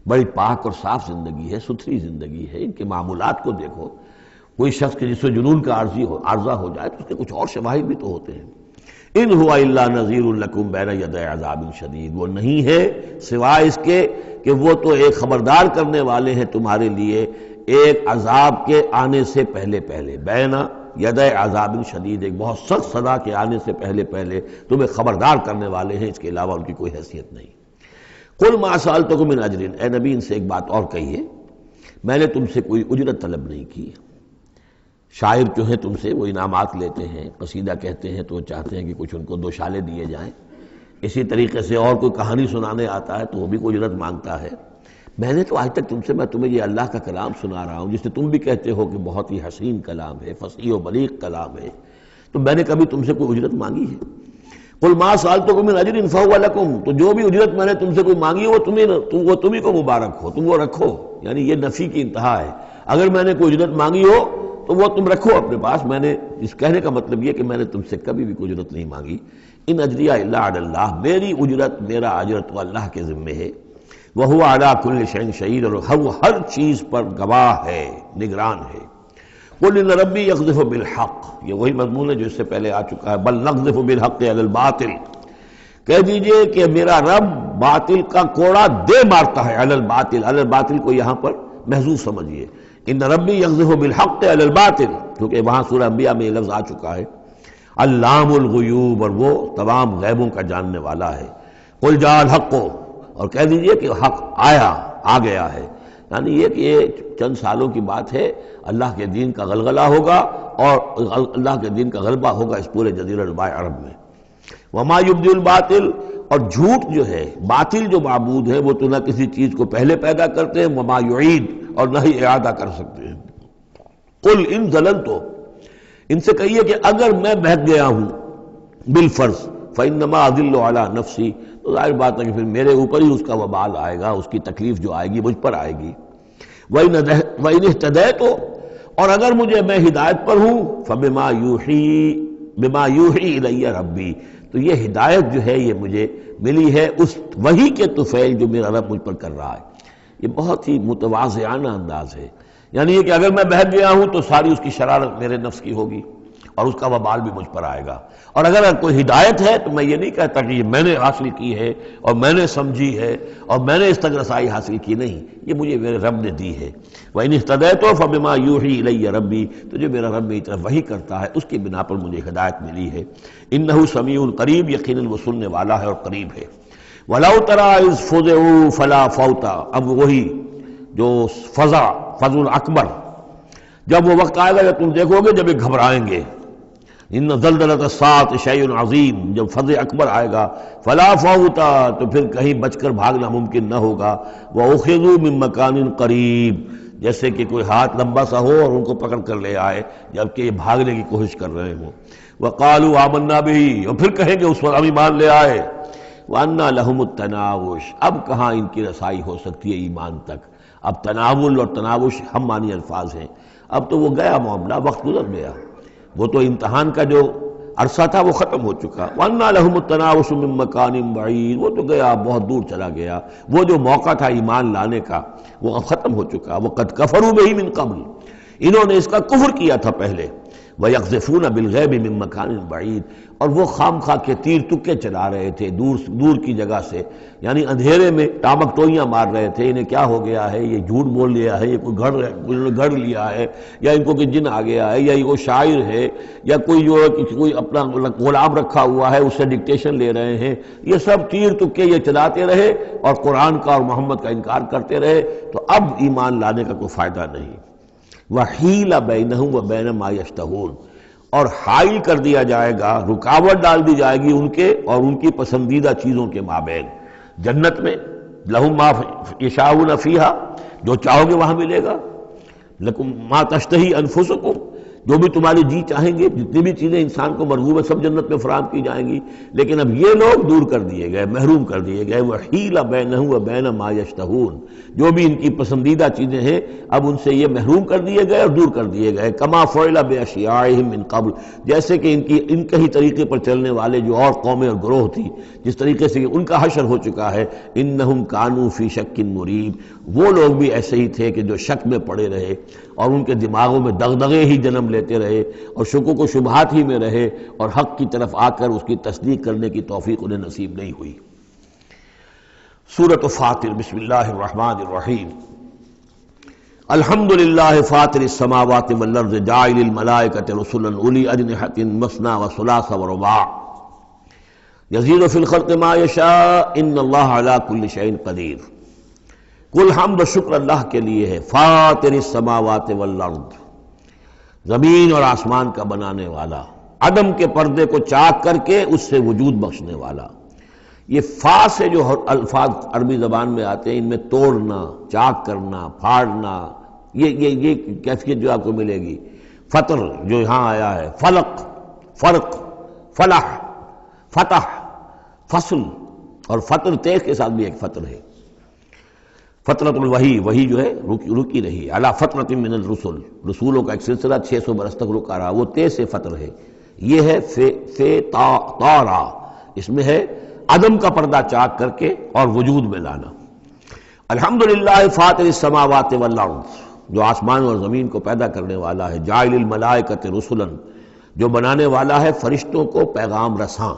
بڑی پاک اور صاف زندگی ہے، ستھری زندگی ہے، ان کے معمولات کو دیکھو، کوئی شخص کے جس سے جنون کا عارضہ ہو جائے تو اس کے کچھ اور شواہد بھی تو ہوتے ہیں۔ ان ہوا الا نذیر لکم بین یدی عذاب شدید، وہ نہیں ہے سوائے اس کے کہ وہ تو ایک خبردار کرنے والے ہیں تمہارے لیے ایک عذاب کے آنے سے پہلے پہلے، بین یدی عذاب شدید، ایک بہت سخت سزا کے آنے سے پہلے پہلے تمہیں خبردار کرنے والے ہیں، اس کے علاوہ ان کی کوئی حیثیت نہیں۔ قل ما سألتکم من اجر، اے نبی ان سے ایک بات اور کہیے، میں نے تم سے کوئی اجرت طلب نہیں کی۔ شاعر جو ہیں تم سے وہ انعامات لیتے ہیں، قصیدہ کہتے ہیں تو وہ چاہتے ہیں کہ کچھ ان کو دو شالے دیے جائیں، اسی طریقے سے اور کوئی کہانی سنانے آتا ہے تو وہ بھی کوئی اجرت مانگتا ہے۔ میں نے تو آج تک تم سے، میں تمہیں یہ اللہ کا کلام سنا رہا ہوں جس سے تم بھی کہتے ہو کہ بہت ہی حسین کلام ہے، فصیح و بلیغ کلام ہے، تو میں نے کبھی تم سے کوئی اجرت مانگی ہے؟ قل ما سألتکم من اجر فہو لکم، تو جو بھی اجرت میں نے تم سے کوئی مانگی وہ تمہیں کو مبارک ہو، تم وہ رکھو، یعنی یہ نفی کی انتہا ہے، اگر میں نے کوئی اجرت مانگی ہو تو وہ تم رکھو اپنے پاس، میں نے اس کہنے کا مطلب یہ کہ میں نے تم سے کبھی بھی کوئی اجرت نہیں مانگی۔ ان اجریہ الا علی اللہ، میری اجرت، میرا اجر تو اللہ کے ذمے ہے، وَهُوَ عَلَىٰ كُلِّ شَيْءٍ شَهِيدٌ، اور وہ ہر چیز پر گواہ ہے، نگران ہے۔ قُلْ إِنَّ رَبِّي يَقْذِفُ بِالْحَقِّ، یہ وہی مضمون ہے جو اس سے پہلے آ چکا ہے، بَلْ نَقْذِفُ بِالْحَقِّ عَلَى الْبَاطِلِ، کہہ دیجئے کہ میرا رب باطل کا کوڑا دے مارتا ہے، علی الباطل، علی الباطل کو یہاں پر محذوف سمجھیے، ان ربی یقذف بالحق علی الباطل، کیونکہ وہاں سورہ انبیاء میں یہ لفظ آ چکا ہے، علام الغیوب، اور وہ تمام غیبوں کا جاننے والا ہے۔ قل جاء الحق، اور کہہ دیجئے کہ حق آیا، آ گیا ہے، یعنی یہ کہ یہ چند سالوں کی بات ہے، اللہ کے دین کا غلغلہ ہوگا اور اللہ کے دین کا غلبہ ہوگا اس پورے جزیرہ نماء عرب میں۔ وما یبدی الباطل، اور جھوٹ جو ہے، باطل جو معبود ہے وہ تو نہ کسی چیز کو پہلے پیدا کرتے ہیں، وما یعید، اور نہ ہی اعادہ کر سکتے ہیں۔ قل ان ضللت، ان سے کہیے کہ اگر میں بہک گیا ہوں بالفرض، فانما اضل علی نفسی، تو ظاہر بات ہے کہ پھر میرے اوپر ہی اس کا وبال آئے گا، اس کی تکلیف جو آئے گی مجھ پر آئے گی۔ وَإِنِ اهْتَدَيْتُ، اور اگر میں ہدایت پر ہوں، فَبِمَا يُوحِي إِلَيَّ رَبِّي، تو یہ ہدایت جو ہے یہ مجھے ملی ہے اس وحی کے طفیل جو میرا رب مجھ پر کر رہا ہے۔ یہ بہت ہی متواضعانہ انداز ہے، یعنی یہ کہ اگر میں بہک گیا ہوں تو ساری اس کی شرارت میرے نفس کی ہوگی اور اس کا وبال بھی مجھ پر آئے گا، اور اگر کوئی ہدایت ہے تو میں یہ نہیں کہتا کہ یہ میں نے حاصل کی ہے اور میں نے سمجھی ہے اور میں نے اس تک رسائی حاصل کی، نہیں، یہ مجھے میرے رب نے دی ہے۔ وَإِنِ اهْتَدَيْتُ فَبِمَا يُوحِي إِلَيَّ رَبِّي، تو جو میرا رب میری طرف وحی کرتا ہے اس کی بنا پر مجھے ہدایت ملی ہے۔ إِنَّهُ سَمِيعٌ قریب، یقیناً وہ سننے والا ہے اور قریب ہے۔ وَلَوْ تَرَىٰ إِذْ فُزِعُوا فَلَا فَوْتَ، اب وہی جو فضا اکبر، جب وہ وقت آئے گا جب تم دیکھو گے جب یہ گھبرائیں گے، ان زلزلۃ الساعۃ شیء عظیم، جب فضا اکبر آئے گا، فلا فوت، تو پھر کہیں بچ کر بھاگنا ممکن نہ ہوگا، وَأُخِذُوا مِن مَّكَانٍ قریب، جیسے کہ کوئی ہاتھ لمبا سا ہو اور ان کو پکڑ کر لے آئے جبکہ یہ بھاگنے کی کوشش کر رہے ہوں. وقالوا آمنا به، اور پھر کہیں گے اس پر ہم ایمان لے آئے. وَأَنَّى لَهُمُ التَّنَاوُشُ، اب کہاں ان کی رسائی ہو سکتی ہے ایمان تک. اب تناول اور تناوش ہم معنی الفاظ ہیں. اب تو وہ گیا معاملہ، وقت گزر گیا، وہ تو امتحان کا جو عرصہ تھا وہ ختم ہو چکا. وَأَنَّى لَهُمُ التَّنَاوُشُ مِن مَّكَانٍ بَعِيدٍ، وہ تو گیا، بہت دور چلا گیا. وہ جو موقع تھا ایمان لانے کا وہ اب ختم ہو چکا. وَقَدْ كَفَرُوا بِهِ مِن قَبْلُ، انہوں نے اس کا کفر کیا تھا پہلے. وَيَقْذِفُونَ بِالْغَيْبِ مِن مَّكَانٍ بَعِيدٍ، اور وہ خام خواہ کے تیر تکے چلا رہے تھے دور کی جگہ سے، یعنی اندھیرے میں ٹامک ٹوئیاں مار رہے تھے. انہیں کیا ہو گیا ہے، یہ جھوٹ بول لیا ہے، یہ کوئی گھڑ لیا ہے، یا ان کو کہ جن آ گیا ہے، یا یہ وہ شاعر ہے، یا کوئی جو کوئی اپنا غلام رکھا ہوا ہے اس سے ڈکٹیشن لے رہے ہیں. یہ سب تیر تکے یہ چلاتے رہے اور قرآن کا اور محمد کا انکار کرتے رہے. تو اب ایمان لانے کا کوئی فائدہ نہیں. وَحِيلَ بَيْنَهُمْ وَبَيْنَ مَا يَشْتَهُونَ، اور حائل کر دیا جائے گا، رکاوٹ ڈال دی جائے گی ان کے اور ان کی پسندیدہ چیزوں کے مابین. جنت میں لَهُم مَا يَشَاءُونَ فِيهَا، جو چاہو گے وہاں ملے گا. لَكُمْ مَا تَشْتَهِي أَنفُسُكُمْ، جو بھی تمہاری جی چاہیں گے، جتنی بھی چیزیں انسان کو مرغوب ہے سب جنت میں فراہم کی جائیں گی. لیکن اب یہ لوگ دور کر دیے گئے، محروم کر دیے گئے. وَحِيلَ بَيْنَهُمْ وَبَيْنَ مَا يَشْتَهُونَ، جو بھی ان کی پسندیدہ چیزیں ہیں اب ان سے یہ محروم کر دیے گئے اور دور کر دیے گئے. كَمَا فُعِلَ بِأَشْيَاعِهِم مِّن قَبْلُ، جیسے کہ ان کے ہی طریقے پر چلنے والے جو اور قومیں اور گروہ تھی، جس طریقے سے ان کا حشر ہو چکا ہے. إِنَّهُمْ كَانُوا فِي شَكٍّ مُّرِيبٍ، وہ لوگ بھی ایسے ہی تھے کہ جو شک میں پڑے رہے اور ان کے دماغوں میں دغدغے ہی جنم لیتے رہے اور شکوک و شبہات ہی میں رہے، اور حق کی طرف آ کر اس کی تصدیق کرنے کی توفیق انہیں نصیب نہیں ہوئی. سورۃ فاطر، بسم اللہ الرحمن الرحیم. الحمد للہ فاطر السماوات والارض جاعل الملائکۃ رسلا اولی اجنحۃ مثنی وثلاث ورباع یزید فی الخلق ما یشاء ان اللہ علی کل شیء قدیر. کل حمد و شکر اللہ کے لیے ہے، فاطر السماوات والارض، زمین اور آسمان کا بنانے والا، عدم کے پردے کو چاک کر کے اس سے وجود بخشنے والا. یہ فا سے جو الفاظ عربی زبان میں آتے ہیں ان میں توڑنا، چاک کرنا، پھاڑنا، یہ کیفیت جو آپ کو ملے گی. فطر جو یہاں آیا ہے، فلق، فرق، فلاح، فتح، فصل، اور فطر تیز کے ساتھ بھی ایک فطر ہے. فترۃ الوحی، وہی جو ہے رکی رہی. علی فترۃ من الرسل، رسولوں کا ایک سلسلہ 600 برس تک رکا رہا، وہ تیز سے فطر ہے. یہ ہے فے طارا، اس میں ہے عدم کا پردہ چاک کر کے اور وجود میں لانا. الحمدللہ فاطر السماوات والارض، جو آسمان اور زمین کو پیدا کرنے والا ہے. جاعل الملائکۃ رسلا، جو بنانے والا ہے فرشتوں کو پیغام رساں.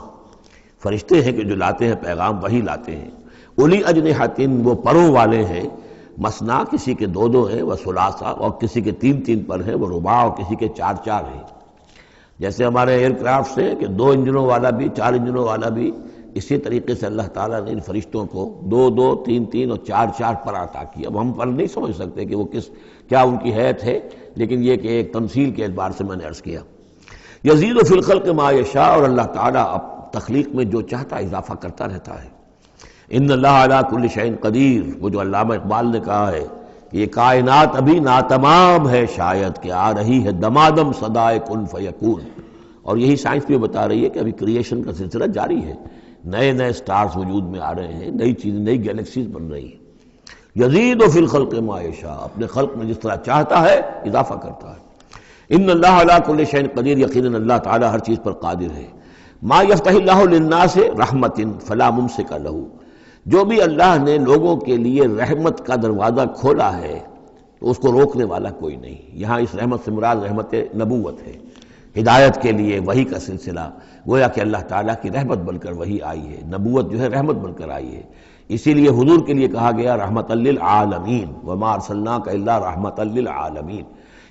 فرشتے ہیں کہ جو لاتے ہیں پیغام، وہی لاتے ہیں. اولی اجنحۃ، وہ پروں والے ہیں. مثنا، کسی کے 2 ہیں، وہ ثلاثہ، اور کسی کے 3 پر ہیں. وہ رباع، اور کسی کے 4 ہیں. جیسے ہمارے ایئر کرافٹ سے کہ 2 انجنوں والا بھی، 4 انجنوں والا بھی، اسی طریقے سے اللہ تعالیٰ نے ان فرشتوں کو 2 3 اور 4 پر عطا کیا. اب ہم پر نہیں سمجھ سکتے کہ وہ کیا ان کی حیثیت ہے، لیکن یہ کہ ایک تمثیل کے اعتبار سے میں نے عرض کیا. یزید فی الخلق ما یشاء، اور اللہ تعالیٰ اب تخلیق میں جو چاہتا اضافہ کرتا رہتا ہے. ان اللہ علی کل شیء قدیر، وہ جو علامہ اقبال نے کہا ہے کہ یہ کائنات ابھی ناتمام ہے، شاید کہ آ رہی ہے دمادم صدائے کن فیکون. اور یہی سائنس بھی بتا رہی ہے کہ ابھی کریشن کا سلسلہ جاری ہے. نئے سٹارز وجود میں آ رہے ہیں، نئی چیزیں، نئی گیلیکسیز بن رہی ہیں. یزید فی الخلق ما یشاء، اپنے خلق میں جس طرح چاہتا ہے اضافہ کرتا ہے. ان اللہ علی کل شیء قدیر، یقیناً اللہ تعالی ہر چیز پر قادر ہے. ما یفتح اللہ للناس رحمت فلا ممسک لہ، جو بھی اللہ نے لوگوں کے لیے رحمت کا دروازہ کھولا ہے تو اس کو روکنے والا کوئی نہیں. یہاں اس رحمت سے مراد رحمت نبوت ہے، ہدایت کے لیے وحی کا سلسلہ. گویا کہ اللہ تعالیٰ کی رحمت بن کر وحی آئی ہے، نبوت جو ہے رحمت بن کر آئی ہے. اسی لیے حضور کے لیے کہا گیا رحمت للعالمین، وما ارسلناک الا رحمت للعالمین،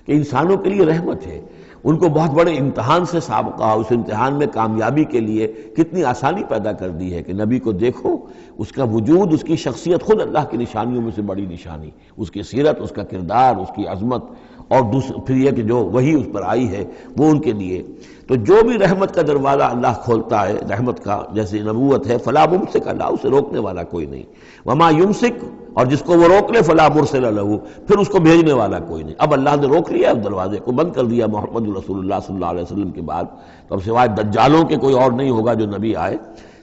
کہ انسانوں کے لیے رحمت ہے. ان کو بہت بڑے امتحان سے سابقہ، اس امتحان میں کامیابی کے لیے کتنی آسانی پیدا کر دی ہے کہ نبی کو دیکھو، اس کا وجود، اس کی شخصیت خود اللہ کی نشانیوں میں سے بڑی نشانی، اس کی سیرت، اس کا کردار، اس کی عظمت، اور پھر یہ کہ جو وہی اس پر آئی ہے وہ ان کے لیے. تو جو بھی رحمت کا دروازہ اللہ کھولتا ہے رحمت کا، جیسے نبوت ہے، فلا ممسک اللہ، اسے روکنے والا کوئی نہیں. وما یمسک، اور جس کو وہ روک لے، فلا مرسل لہ، پھر اس کو بھیجنے والا کوئی نہیں. اب اللہ نے روک لیا اس دروازے کو، بند کر دیا محمد رسول اللہ صلی اللہ علیہ وسلم کے بعد، تو اب سوائے دجالوں کے کوئی اور نہیں ہوگا جو نبی آئے.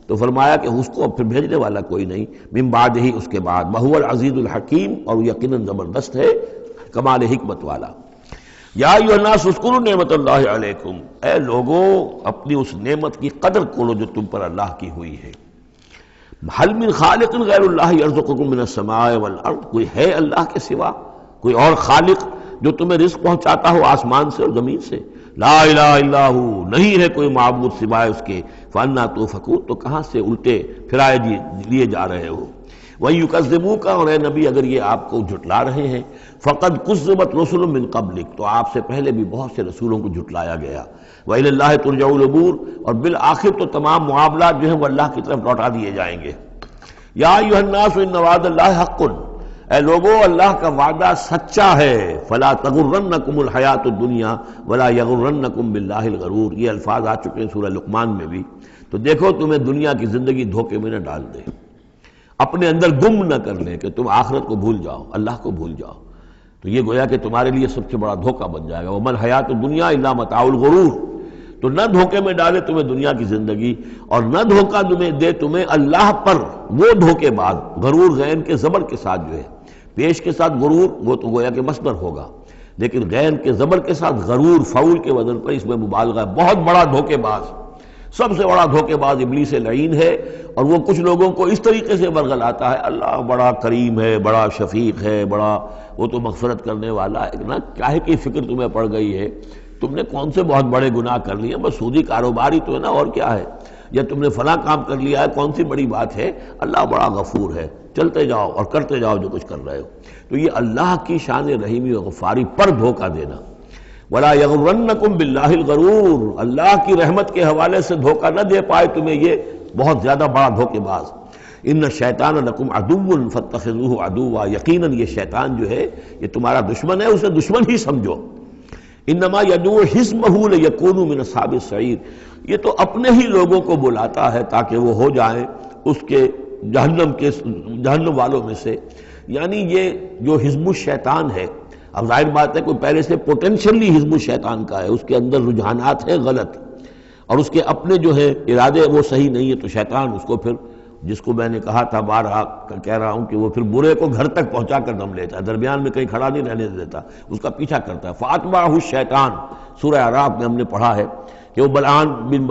تو فرمایا کہ اس کو پھر بھیجنے والا کوئی نہیں، من بعد ہی، اس کے بعد. وہو العزیز الحکیم، اور یقیناً زبردست ہے، کمال حکمت والا. یا ایھا الناس اذکروا نعمت اللہ علیکم، اے لوگوں اپنی اس نعمت کی قدر کرو جو تم پر اللہ کی ہوئی ہے. هل من خالق غیر اللہ یرزقکم من السماء والارض، کوئی ہے اللہ کے سوا کوئی اور خالق جو تمہیں رزق پہنچاتا ہو آسمان سے اور زمین سے؟ لا الہ الا ہو، نہیں ہے کوئی معبود سوائے اس کے. فانا توفکون، تو کہاں سے الٹے پھرائے لیے جا رہے ہو. وَيُكَذِّبُوكَ، اور اے نبی اگر یہ آپ کو جھٹلا رہے ہیں، فَقَدْ كُذِّبَتْ رُسُلٌ مِّن قَبْلِكَ، تو آپ سے پہلے بھی بہت سے رسولوں کو جھٹلایا گیا. وَإِلَى اللَّهِ تُرْجَعُ الْأُمُورُ، اور بالآخر تو تمام معاملات جو ہیں وہ اللہ کی طرف لوٹا دیے جائیں گے. یا ایھا الناس ان وعد اللہ حق، اے لوگو اللہ کا وعدہ سچا ہے. فلا تغرنکم الحیات الدنیا ولا یغرنکم باللہ الغرور، یہ الفاظ آ چکے ہیں سورہ لقمان میں بھی. تو دیکھو تمہیں دنیا کی زندگی دھوکے میں نہ ڈال دے، اپنے اندر گم نہ کر لیں کہ تم آخرت کو بھول جاؤ، اللہ کو بھول جاؤ. تو یہ گویا کہ تمہارے لیے سب سے بڑا دھوکہ بن جائے گا. وَمَا الْحَيَاةُ الدُّنْيَا إِلَّا مَتَاعُ الْغُرُورِ، تو نہ دھوکے میں ڈالے تمہیں دنیا کی زندگی، اور نہ دھوکہ دے تمہیں اللہ پر وہ دھوکے باز. غرور غین کے زبر کے ساتھ جو ہے، پیش کے ساتھ غرور وہ تو گویا کہ مصدر ہوگا، لیکن غین کے زبر کے ساتھ غرور فعول کے وزن پر اس میں مبالغہ ہے. بہت بڑا دھوکے باز، سب سے بڑا دھوکے باز ابلیس لعین ہے. اور وہ کچھ لوگوں کو اس طریقے سے ورگلاتا ہے، اللہ بڑا کریم ہے، بڑا شفیق ہے، بڑا وہ تو مغفرت کرنے والا ہے نا. کاہے کی فکر تمہیں پڑ گئی ہے؟ تم نے کون سے بہت بڑے گناہ کر لیے؟ بس سودی کاروباری تو ہے نا، اور کیا ہے؟ یا تم نے فلاں کام کر لیا ہے، کون سی بڑی بات ہے؟ اللہ بڑا غفور ہے، چلتے جاؤ اور کرتے جاؤ جو کچھ کر رہے ہو. تو یہ اللہ کی شان رحیمی و غفاری پر دھوکہ دینا. وَلَا يَغُرَّنَّكُمْ بِاللَّهِ الْغَرُورُ، اللہ کی رحمت کے حوالے سے دھوکہ نہ دے پائے تمہیں یہ بہت زیادہ بڑا دھوکے باز. ان الشیطان لکم عدو فاتخذوہ عدوا، یقیناً یہ شیطان جو ہے یہ تمہارا دشمن ہے، اسے دشمن ہی سمجھو. انما یدعو حزبہ لیکونوا من اصحاب السعیر، یہ تو اپنے ہی لوگوں کو بلاتا ہے تاکہ وہ ہو جائیں اس کے جہنم والوں میں سے. یعنی یہ جو حزب الشیطان ہے، اب ظاہر بات ہے کوئی پہلے سے پوٹینشلی حزب الشیطان کا ہے، اس کے اندر رجحانات ہیں غلط، اور اس کے اپنے جو ہے ارادے وہ صحیح نہیں ہے، تو شیطان اس کو پھر، جس کو میں نے کہا تھا بارہا کہہ رہا ہوں کہ وہ پھر برے کو گھر تک پہنچا کر دم لیتا ہے، درمیان میں کہیں کھڑا نہیں رہنے دیتا، اس کا پیچھا کرتا ہے. فَأَتْبَعَهُ الشَّيْطَانُ، سورہ اعراف میں ہم نے پڑھا ہے کہ وہ بلعام بن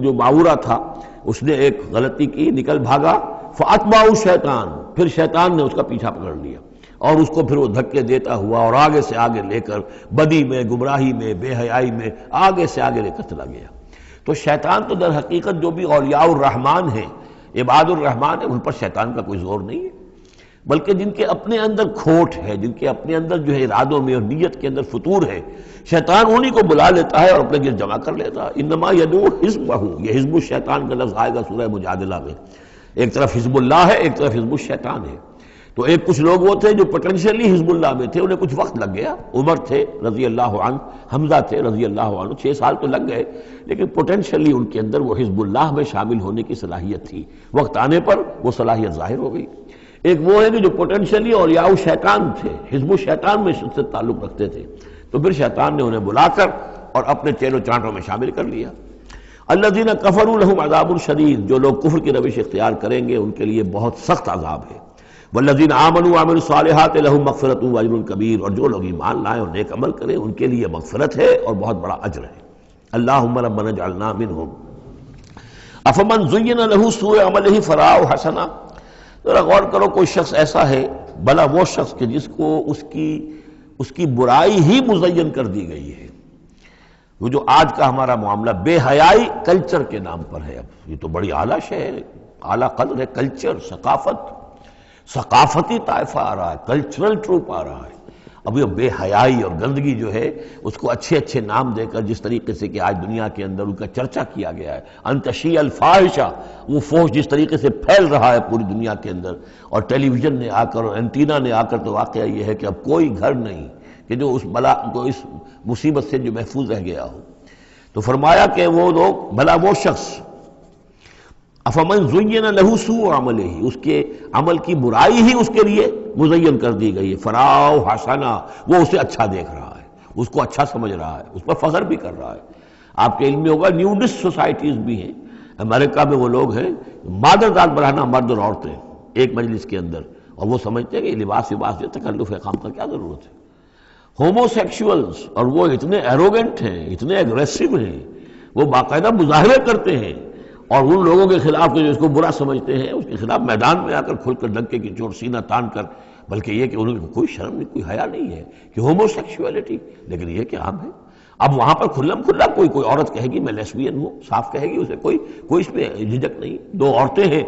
جو باورہ تھا، اس نے ایک غلطی کی، نکل بھاگا. فَأَتْبَعَهُ الشَّيْطَانُ، پھر شیطان نے اس کا پیچھا پکڑ لیا، اور اس کو پھر وہ دھکے دیتا ہوا اور آگے سے آگے لے کر بدی میں، گمراہی میں، بے حیائی میں آگے سے آگے لے کر چلا گیا. تو شیطان تو در حقیقت جو بھی اولیاء الرحمن ہیں، عباد الرحمن ہیں، ان پر شیطان کا کوئی زور نہیں ہے، بلکہ جن کے اپنے اندر کھوٹ ہے، جن کے اپنے اندر جو ہے ارادوں میں اور نیت کے اندر فتور ہے، شیطان انہی کو بلا لیتا ہے اور اپنے گرد جمع کر لیتا ہے. انما یدعو حزبہ، یہ حزب الشیطان کا لفظ آئے گا سورہ مجادلہ میں. ایک طرف حزب اللہ ہے، ایک طرف حزب الشیطان ہے. تو ایک کچھ لوگ وہ تھے جو پوٹینشلی حزب اللہ میں تھے، انہیں کچھ وقت لگ گیا. عمر تھے رضی اللہ عنہ، حمزہ تھے رضی اللہ عنہ، 6 سال تو لگ گئے، لیکن پوٹینشلی ان کے اندر وہ حزب اللہ میں شامل ہونے کی صلاحیت تھی. وقت آنے پر وہ صلاحیت ظاہر ہو گئی. ایک وہ ہے کہ جو پوٹینشلی اولیاء شیطان تھے، حزب الشیطان میں سے تعلق رکھتے تھے، تو پھر شیطان نے انہیں بلا کر اور اپنے چیلوں چانٹوں میں شامل کر لیا. الذین کفروا لہم عذاب شدید، جو لوگ کفر کی روش اختیار کریں گے ان کے لیے بہت سخت عذاب ہے. والذین آمنوا وعملوا الصالحات لہم مغفرۃ واجر کبیر، اور جو لوگ ایمان لائیں اور نیک عمل کریں ان کے لیے مغفرت ہے اور بہت بڑا اجر ہے. اللہم ربنا اجعلنا منہم. افمن زین لہ سوء عملہ فرآہ حسنا، ذرا غور کرو، کوئی شخص ایسا ہے، بھلا وہ شخص کہ جس کو اس کی برائی ہی مزین کر دی گئی ہے. وہ جو آج کا ہمارا معاملہ بے حیائی کلچر کے نام پر ہے، اب یہ تو بڑی اعلیٰ شے ہے، اعلیٰ قدر ہے. کلچر، ثقافتی طائفہ آ رہا ہے، کلچرل ٹروپ آ رہا ہے. اب یہ بے حیائی اور گندگی جو ہے اس کو اچھے اچھے نام دے کر، جس طریقے سے کہ آج دنیا کے اندر ان کا چرچا کیا گیا ہے، ان تشیع الفاحشہ، وہ فحش جس طریقے سے پھیل رہا ہے پوری دنیا کے اندر، اور ٹیلی ویژن نے آ کر اور اینٹینا نے آ کر، تو واقعہ یہ ہے کہ اب کوئی گھر نہیں، کہ جو اس بلا کو اس مصیبت سے جو محفوظ رہ گیا ہو۔ تو فرمایا کہ وہ لوگ، بھلا وہ شخص، افمن زین لہ سوء عملہ، اس کے عمل کی برائی ہی اس کے لیے مزین کر دی گئی ہے، فراؤ حسنا، وہ اسے اچھا دیکھ رہا ہے، اس کو اچھا سمجھ رہا ہے، اس پر فخر بھی کر رہا ہے۔ آپ کے علم میں ہوگا نیوڈسٹ سوسائٹیز بھی ہیں، امریکہ میں وہ لوگ ہیں مادر داد بڑھانا مرد اور عورتیں ایک مجلس کے اندر، اور وہ سمجھتے ہیں کہ لباس وباس جو تکلف خام کا کیا ضرورت ہے۔ ہومو سیکشولز، اور وہ اتنے ایروگنٹ ہیں، اتنے ایگریسو ہیں، وہ باقاعدہ مظاہرے کرتے ہیں، اور ان لوگوں کے خلاف جو اس کو برا سمجھتے ہیں اس کے خلاف میدان میں آ کر کھل کر ڈنکے کی چوٹ سینہ تان کر، بلکہ یہ کہ انہیں کوئی شرم نہیں، کوئی حیا نہیں ہے کہ ہومو سیکشولیٹی، لیکن یہ کہ عام ہے۔ اب وہاں پر کھلم کھلا کوئی عورت کہے گی میں لیسبین ہوں، صاف کہے گی، اسے کوئی اس میں جھجک نہیں۔ دو عورتیں ہیں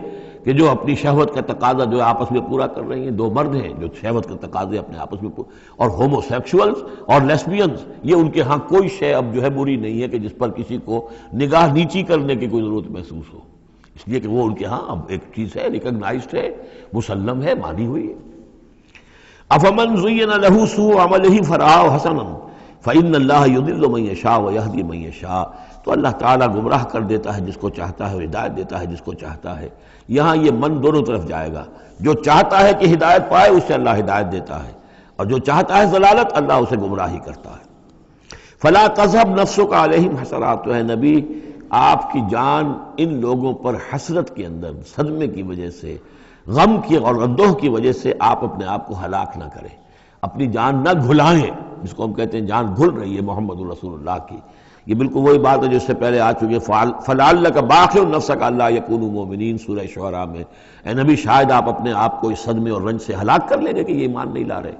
کہ جو اپنی شہوت کا تقاضا جو آپس میں پورا کر رہی ہیں، دو مرد ہیں جو شہوت کا تقاضے اپنے آپس میں اور ہومو سیکشولز اور لیسبینز، یہ ان کے ہاں کوئی شے اب جو ہے بری نہیں ہے کہ جس پر کسی کو نگاہ نیچی کرنے کی کوئی ضرورت محسوس ہو، اس لیے کہ وہ ان کے ہاں اب ایک چیز ہے، ریکگنائزڈ ہے، مسلم ہے، مانی ہوئی ہے۔ افمن زین لہ سوء عملہ فرآہ حسنا فإن اللہ یضل من یشاء ویہدی من یشاء، تو اللہ تعالیٰ گمراہ کر دیتا ہے جس کو چاہتا ہے، ہدایت دیتا ہے جس کو چاہتا ہے۔ یہاں یہ من دونوں طرف جائے گا، جو چاہتا ہے کہ ہدایت پائے اسے اللہ ہدایت دیتا ہے، اور جو چاہتا ہے ضلالت اللہ اسے گمراہی کرتا ہے۔ فلا تذهب نفسك علیہم حسرات، تو ہے نبی آپ کی جان ان لوگوں پر حسرت کے اندر، صدمے کی وجہ سے، غم کی اور اندوہ کی وجہ سے آپ اپنے آپ کو ہلاک نہ کریں، اپنی جان نہ گھلائیں، جس کو ہم کہتے ہیں جان گھل رہی ہے محمد رسول اللہ کی۔ یہ بالکل وہی بات ہے جو اس سے پہلے آ چکی ہے، فَلَعَلَّكَ بَاخِعٌ نَفْسَكَ أَلَّا يَكُونُوا مُؤْمِنِينَ سورہ شعراء میں۔ اے نبی شاید آپ اپنے آپ کو اس صدمے اور رنج سے ہلاک کر لیں گے کہ یہ ایمان نہیں لا رہے۔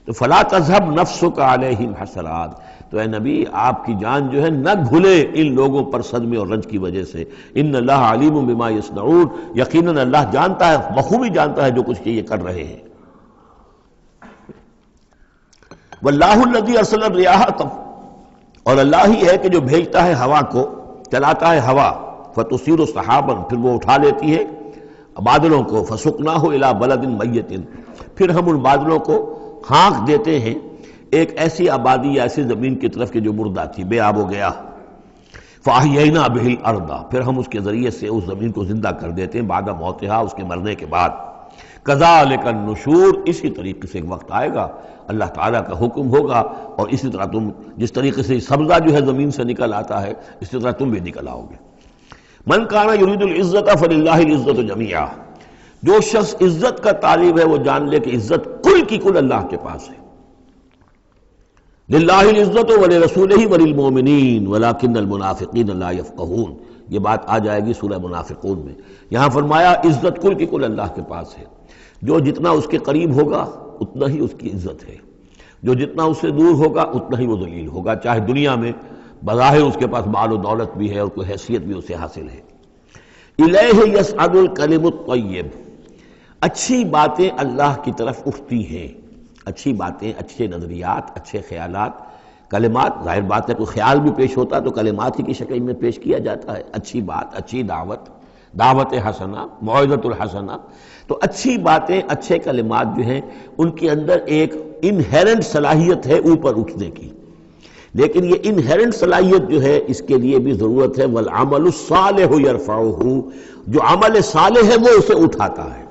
تو فَلَا تَذْهَبْ نَفْسُكَ عَلَيْهِمْ حَسَرَاتٍ، تو اے نبی آپ کی جان جو ہے نہ گھلے ان لوگوں پر صدمے اور رنج کی وجہ سے۔ إِنَّ اللَّهَ عَلِيمٌ بِمَا يَصْنَعُونَ، یقیناً اللہ جانتا ہے، بخوبی جانتا ہے جو کچھ یہ کر رہے ہیں۔ وَاللَّهُ الَّذِي أَرْسَلَ الرِّيَاحَ، اور اللہ ہی ہے کہ جو بھیجتا ہے ہوا کو، چلاتا ہے ہوا، فَتُثِيرُ سَحَابًا، پھر وہ اٹھا لیتی ہے بادلوں کو، فَسُقْنَاهُ إِلَىٰ بَلَدٍ مَيِّتٍ، پھر ہم ان بادلوں کو ہانک دیتے ہیں ایک ایسی آبادی یا ایسی زمین کی طرف کہ جو مردہ تھی، بے آب و گیا۔ فَأَحْيَيْنَا بِهِ الْأَرْضَ، پھر ہم اس کے ذریعے سے اس زمین کو زندہ کر دیتے ہیں بعد موتہا، اس کے مرنے کے بعد۔ کذالک النشور، اسی طریقے سے ایک وقت آئے گا، اللہ تعالیٰ کا حکم ہوگا، اور اسی طرح تم جس طریقے سے سبزہ جو ہے زمین سے نکل آتا ہے اسی طرح تم بھی نکل آؤ گے۔ من کان یرید العزت فللہ العزت جمیعا، جو شخص عزت کا طالب ہے وہ جان لے کہ عزت کل کی کل اللہ کے پاس ہے۔ للہ العزت ولرسولہ وللمؤمنین ولکن المنافقین لا یفقہون، یہ بات آ جائے گی سورہ منافقون میں۔ یہاں فرمایا عزت کل کی کل اللہ کے پاس ہے، جو جتنا اس کے قریب ہوگا اتنا ہی اس کی عزت ہے، جو جتنا اس سے دور ہوگا اتنا ہی وہ ذلیل ہوگا، چاہے دنیا میں بظاہر اس کے پاس مال و دولت بھی ہے اور کوئی حیثیت بھی اسے حاصل ہے۔ الیہ یصعد الکلم الطیب، اچھی باتیں اللہ کی طرف اٹھتی ہیں، اچھی باتیں، اچھے نظریات، اچھے خیالات، کلمات، ظاہر بات ہے کوئی خیال بھی پیش ہوتا تو کلمات ہی کی شکل میں پیش کیا جاتا ہے، اچھی بات، اچھی دعوت، دعوت حسنہ، موعظۃ الحسنہ، تو اچھی باتیں، اچھے کلمات جو ہیں ان کے اندر ایک انہیرنٹ صلاحیت ہے اوپر اٹھنے کی، لیکن یہ انہیرنٹ صلاحیت جو ہے اس کے لیے بھی ضرورت ہے والعمل الصالح یرفعہ، جو عمل صالح ہے وہ اسے اٹھاتا ہے۔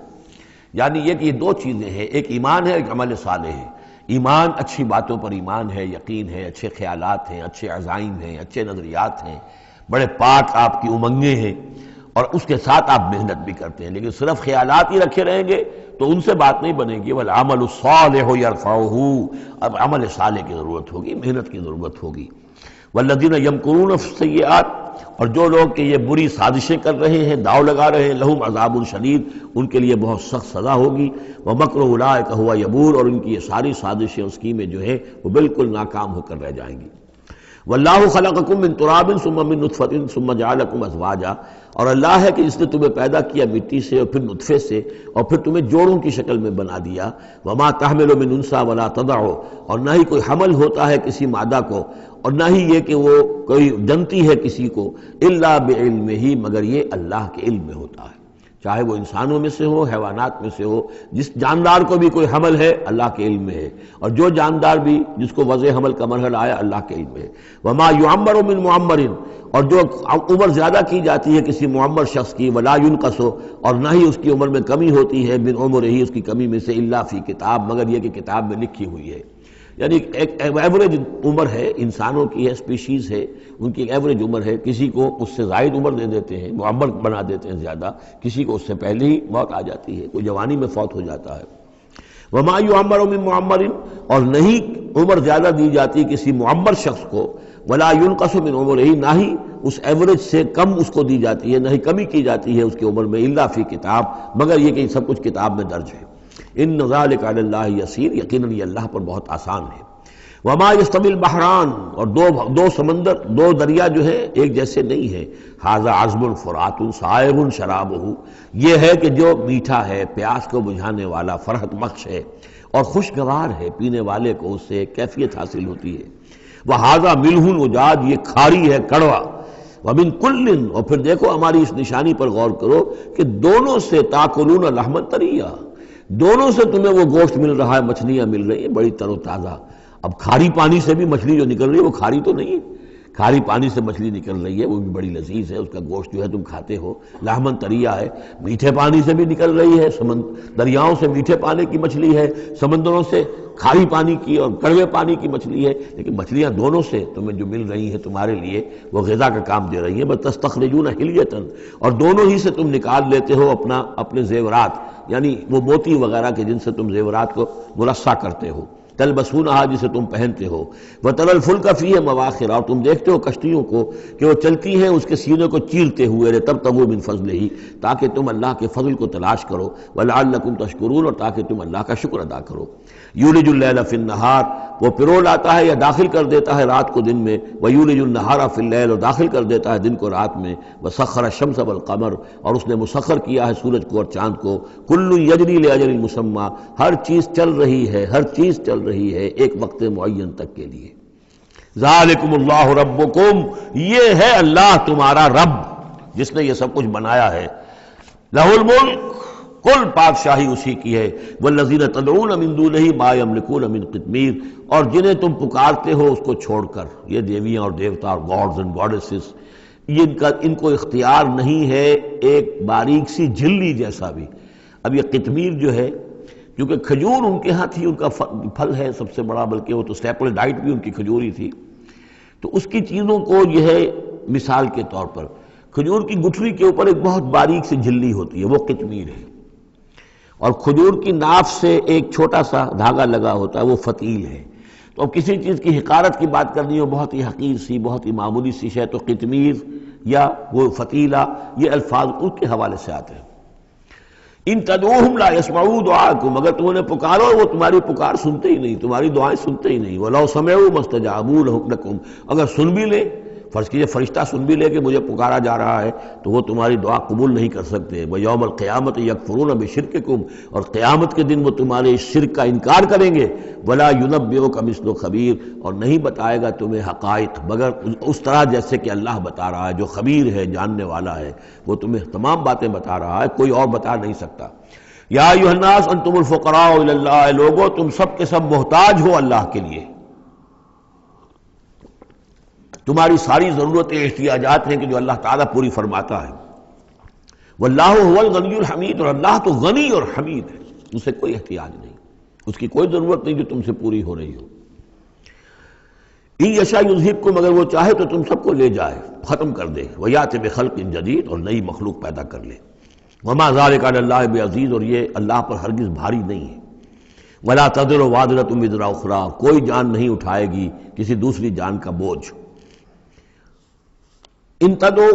یعنی یہ کہ یہ دو چیزیں ہیں، ایک ایمان ہے، ایک عمل صالح ہے۔ ایمان، اچھی باتوں پر ایمان ہے، یقین ہے، اچھے خیالات ہیں، اچھے عزائم ہیں، اچھے نظریات ہیں، بڑے پاک آپ کی امنگیں ہیں، اور اس کے ساتھ آپ محنت بھی کرتے ہیں، لیکن صرف خیالات ہی رکھے رہیں گے تو ان سے بات نہیں بنے گی۔ والعمل الصالح یرفعہ، اب عمل صالح کی ضرورت ہوگی، محنت کی ضرورت ہوگی۔ والذین یمکرون السیئات، اور جو لوگ کہ یہ بری سازشیں کر رہے ہیں، داؤ لگا رہے ہیں، لہم عذاب شدید، ان کے لیے بہت سخت سزا ہوگی۔ ومکر اولئک ھو یبور، اور ان کی یہ ساری سازشیں، اسکیمیں جو ہیں وہ بالکل ناکام ہو کر رہ جائیں گی۔ واللہ خلقکم من تراب ثم من نطفۃ ثم جعلکم ازواجا، اور اللہ ہے کہ جس نے تمہیں پیدا کیا مٹی سے اور پھر نطفے سے اور پھر تمہیں جوڑوں کی شکل میں بنا دیا۔ وما تحمل من انثی ولا تضع، اور نہ ہی کوئی حمل ہوتا ہے کسی مادہ کو، اور نہ ہی یہ کہ وہ کوئی جنتی ہے کسی کو، الا بعلمہ، مگر یہ اللہ کے علم میں ہوتا ہے۔ چاہے وہ انسانوں میں سے ہو، حیوانات میں سے ہو، جس جاندار کو بھی کوئی حمل ہے اللہ کے علم میں ہے، اور جو جاندار بھی جس کو وضع حمل کا مرحلہ آیا اللہ کے علم میں ہے۔ وما یعمر من معمر، اور جو عمر زیادہ کی جاتی ہے کسی معمر شخص کی، ولا ينقص، اور نہ ہی اس کی عمر میں کمی ہوتی ہے، من عمر ہی، اس کی کمی میں سے، الا فی کتاب، مگر یہ کہ کتاب میں لکھی ہوئی ہے۔ یعنی ایک ایوریج عمر ہے انسانوں کی، ہے سپیشیز ہے، ان کی ایک ایوریج عمر ہے، کسی کو اس سے زائد عمر دے دیتے ہیں، معمر بنا دیتے ہیں زیادہ، کسی کو اس سے پہلے ہی موت آ جاتی ہے، کوئی جوانی میں فوت ہو جاتا ہے۔ وما یعمر من معمر، اور نہیں عمر زیادہ دی جاتی کسی معمر شخص کو، ولا ينقص من عمرہ، نہ ہی اس ایوریج سے کم اس کو دی جاتی ہے، نہ ہی کمی کی جاتی ہے اس کی عمر میں، الا فی کتاب، مگر یہ کہ سب کچھ کتاب میں درج ہے۔ ان ذلک علی اللہ یسیر، یقیناً یہ اللہ پر بہت آسان ہے۔ وما یستوی البحران، اور دو سمندر، دو دریا جو ہے ایک جیسے نہیں ہیں۔ ھذا عذب فرات سائغ شرابہ، یہ ہے کہ جو میٹھا ہے، پیاس کو بجھانے والا، فرحت بخش ہے اور خوشگوار ہے، پینے والے کو اس سے کیفیت حاصل ہوتی ہے۔ وھذا ملح اجاج، یہ کھاری ہے، کڑوا۔ ومن کل، اور پھر دیکھو ہماری اس نشانی پر غور کرو کہ دونوں سے تاکلون لحما طریا، دونوں سے تمہیں وہ گوشت مل رہا ہے، مچھلیاں مل رہی ہیں بڑی تر و تازہ۔ اب کھاری پانی سے بھی مچھلی جو نکل رہی ہے وہ کھاری تو نہیں ہے، کھاری پانی سے مچھلی نکل رہی ہے، وہ بھی بڑی لذیذ ہے، اس کا گوشت جو ہے تم کھاتے ہو، لحمن طریا ہے۔ میٹھے پانی سے بھی نکل رہی ہے، دریاؤں سے میٹھے پانی کی مچھلی ہے، سمندروں سے کھاری پانی کی اور کڑوے پانی کی مچھلی ہے، لیکن مچھلیاں دونوں سے تمہیں جو مل رہی ہیں تمہارے لیے وہ غذا کا کام دے رہی ہیں۔ بس تستخرجون حلیۃ، اور دونوں ہی سے تم نکال لیتے ہو اپنے زیورات، یعنی وہ موتی وغیرہ کے جن سے تم زیورات کو مرصع کرتے ہو، تلبسونہا، جسے تم پہنتے ہو، وتری الفلک فیہ مواخر، اور تم دیکھتے ہو کشتیوں کو کہ وہ چلتی ہیں اس کے سینے کو چیرتے ہوئے، لتبتغوا من فضلہ، تاکہ تم اللہ کے فضل کو تلاش کرو، ولعلکم تشکرون، اور تاکہ تم اللہ کا شکر ادا کرو۔ یولج اللیل فی النہار، وہ پرو لاتا ہے یا داخل کر دیتا ہے رات کو دن میں، ویولج النہار فی اللیل، اور داخل کر دیتا ہے دن کو رات میں، وسخر الشمس والقمر، اور اس نے مسخر کیا ہے سورج کو اور چاند کو، کل یجری لاجل مسمى، ہر چیز چل رہی ہے، ہر چیز چل رہی ہے ایک وقت معین تک کے لیے۔ ذالکم اللہ ربکم، یہ ہے اللہ تمہارا رب جس نے یہ سب کچھ بنایا ہے۔ لہ الملک، کل بادشاہی اسی کی ہے۔ والذین تدعون من دونہ ما یملکون من قطمیر، اور جنہیں تم پکارتے ہو اس کو چھوڑ کر، یہ دیویاں اور دیوتا اور گاڈز اینڈ گاڈیسز، ان کو اختیار نہیں ہے ایک باریک سی جھلی جیسا بھی۔ اب یہ قطمیر جو ہے، کیونکہ کھجور ان کے ہاں تھی، ان کا پھل ہے سب سے بڑا، بلکہ وہ تو اسٹیپل ڈائٹ بھی ان کی کھجور ہی تھی، تو اس کی چیزوں کو یہ ہے مثال کے طور پر کھجور کی گٹھلی کے اوپر ایک بہت باریک سی جھلی ہوتی ہے، وہ قطمیر ہے، اور کھجور کی ناف سے ایک چھوٹا سا دھاگا لگا ہوتا ہے، وہ فتیل ہے۔ تو اب کسی چیز کی حقارت کی بات کرنی ہو، بہت ہی حقیر سی، بہت ہی معمولی سی شے، تو قطمیر یا وہ فتیلہ، یہ الفاظ ان کے حوالے سے آتے ہیں۔ ان تدعوہم لا یسمعوا دعاءکم، اگر تم انہیں پکارو وہ تمہاری پکار سنتے ہی نہیں، تمہاری دعائیں سنتے ہی نہیں۔ وَلَوْ سَمِعُوا مَا اسْتَجَابُوا لَكُمْ، اگر سن بھی لے، فرض کیجئے فرشتہ سن بھی لے کہ مجھے پکارا جا رہا ہے، تو وہ تمہاری دعا قبول نہیں کر سکتے۔ وَيَوْمَ الْقِيَامَةِ يَكْفُرُونَ بِشِرْكِكُمْ، اور قیامت کے دن وہ تمہارے اس شرک کا انکار کریں گے۔ وَلَا يُنَبِّئُكَ مِثْلُ خَبِيرٍ، اور نہیں بتائے گا تمہیں حقائق مگر اس طرح جیسے کہ اللہ بتا رہا ہے، جو خبیر ہے، جاننے والا ہے، وہ تمہیں تمام باتیں بتا رہا ہے، کوئی اور بتا نہیں سکتا۔ یا ایھا الناس انتم الفقراء الی اللہ، لوگو تم سب کے سب محتاج ہو اللہ کے لیے، تمہاری ساری ضرورتیں احتیاجات ہیں کہ جو اللہ تعالیٰ پوری فرماتا ہے۔ واللہ هو الغنی الحمید، اور اللہ تو غنی اور حمید ہے، اسے کوئی احتیاج نہیں، اس کی کوئی ضرورت نہیں جو تم سے پوری ہو رہی ہو۔ ان یشاء یذھبکم، اگر وہ چاہے تو تم سب کو لے جائے، ختم کر دے، ویأتی بخلق جدید، اور نئی مخلوق پیدا کر لے۔ وما ذلک علی اللہ بعزیز، اور یہ اللہ پر ہرگز بھاری نہیں ہے۔ ولا تزر وازرۃ وزر اخری، کوئی جان نہیں اٹھائے گی کسی دوسری جان کا بوجھ۔ ان تدعو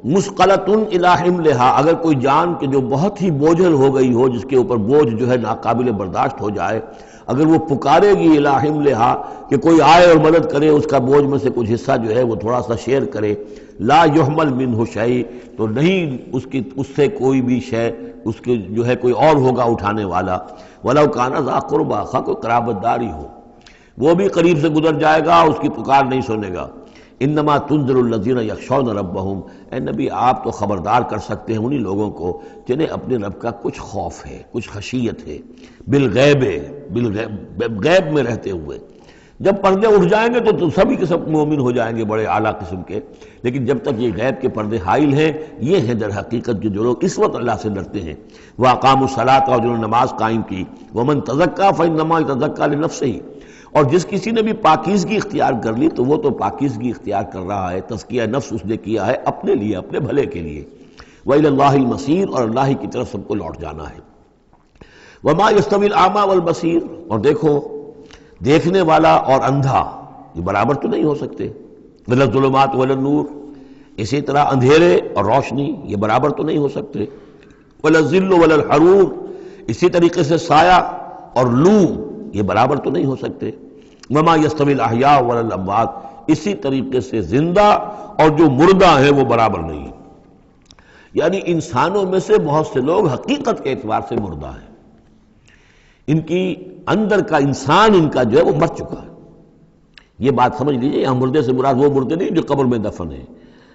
مثقلۃ الی حملھا، اگر کوئی جان کہ جو بہت ہی بوجھل ہو گئی ہو، جس کے اوپر بوجھ جو ہے ناقابل برداشت ہو جائے، اگر وہ پکارے گی الی حملھا کہ کوئی آئے اور مدد کرے، اس کا بوجھ میں سے کچھ حصہ جو ہے وہ تھوڑا سا شیئر کرے، لا یحمل منہ شیء، تو نہیں اس سے کوئی بھی شے، اس کے جو ہے کوئی اور ہوگا اٹھانے والا۔ ولو کان ذا قربیٰ، خواہ کوئی قرابت داری ہو، وہ بھی قریب سے گزر جائے گا، اس کی پکار نہیں سنے گا۔ انما تنذر الذین یخشون ربہم، اے نبی آپ تو خبردار کر سکتے ہیں انہی لوگوں کو جنہیں اپنے رب کا کچھ خوف ہے، کچھ خشیت ہے، بالغیب، غیب میں رہتے ہوئے۔ جب پردے اٹھ جائیں گے تو سبھی کے سب مومن ہو جائیں گے بڑے اعلیٰ قسم کے، لیکن جب تک یہ غیب کے پردے حائل ہیں، یہ ہیں در حقیقت جو لوگ اس وقت اللہ سے ڈرتے ہیں۔ وَأَقَامُوا الصَّلَاةَ، اور جنہوں نے نماز قائم کی، وَمَن تَزَكَّىٰ فَإِنَّمَا يَتَزَكَّىٰ لِنَفْسِهِ، اور جس کسی نے بھی پاکیزگی اختیار کر لی تو وہ تو پاکیزگی اختیار کر رہا ہے، تزکیہ نفس اس نے کیا ہے اپنے لیے، اپنے بھلے کے لیے۔ وَإِلَى اللَّهِ الْمَصِيرُ، اور اللہ ہی کی طرف سب کو لوٹ جانا ہے۔ وَمَا يَسْتَوِي الْأَعْمَىٰ وَالْبَصِيرُ، اور دیکھو دیکھنے والا اور اندھا یہ برابر تو نہیں ہو سکتے، وَلَا الظُّلُمَاتُ وَلَا النُّورُ، اسی طرح اندھیرے اور روشنی یہ برابر تو نہیں ہو سکتے، وَلَا الظِّلُّ وَلَا الْحَرُورُ، اسی طریقے سے سایہ اور لو یہ برابر تو نہیں ہو سکتے، وَمَا يَسْتَوِي الْأَحْيَاءُ وَلَا الْأَمْوَاتُ، اسی طریقے سے زندہ اور جو مردہ ہیں وہ برابر نہیں ہیں۔ یعنی انسانوں میں سے بہت سے لوگ حقیقت کے اعتبار سے مردہ ہیں، ان کی اندر کا انسان ان کا جو ہے وہ مر چکا ہے۔ یہ بات سمجھ لیجئے، یہاں مردے سے مراد وہ مردے نہیں جو قبر میں دفن ہیں،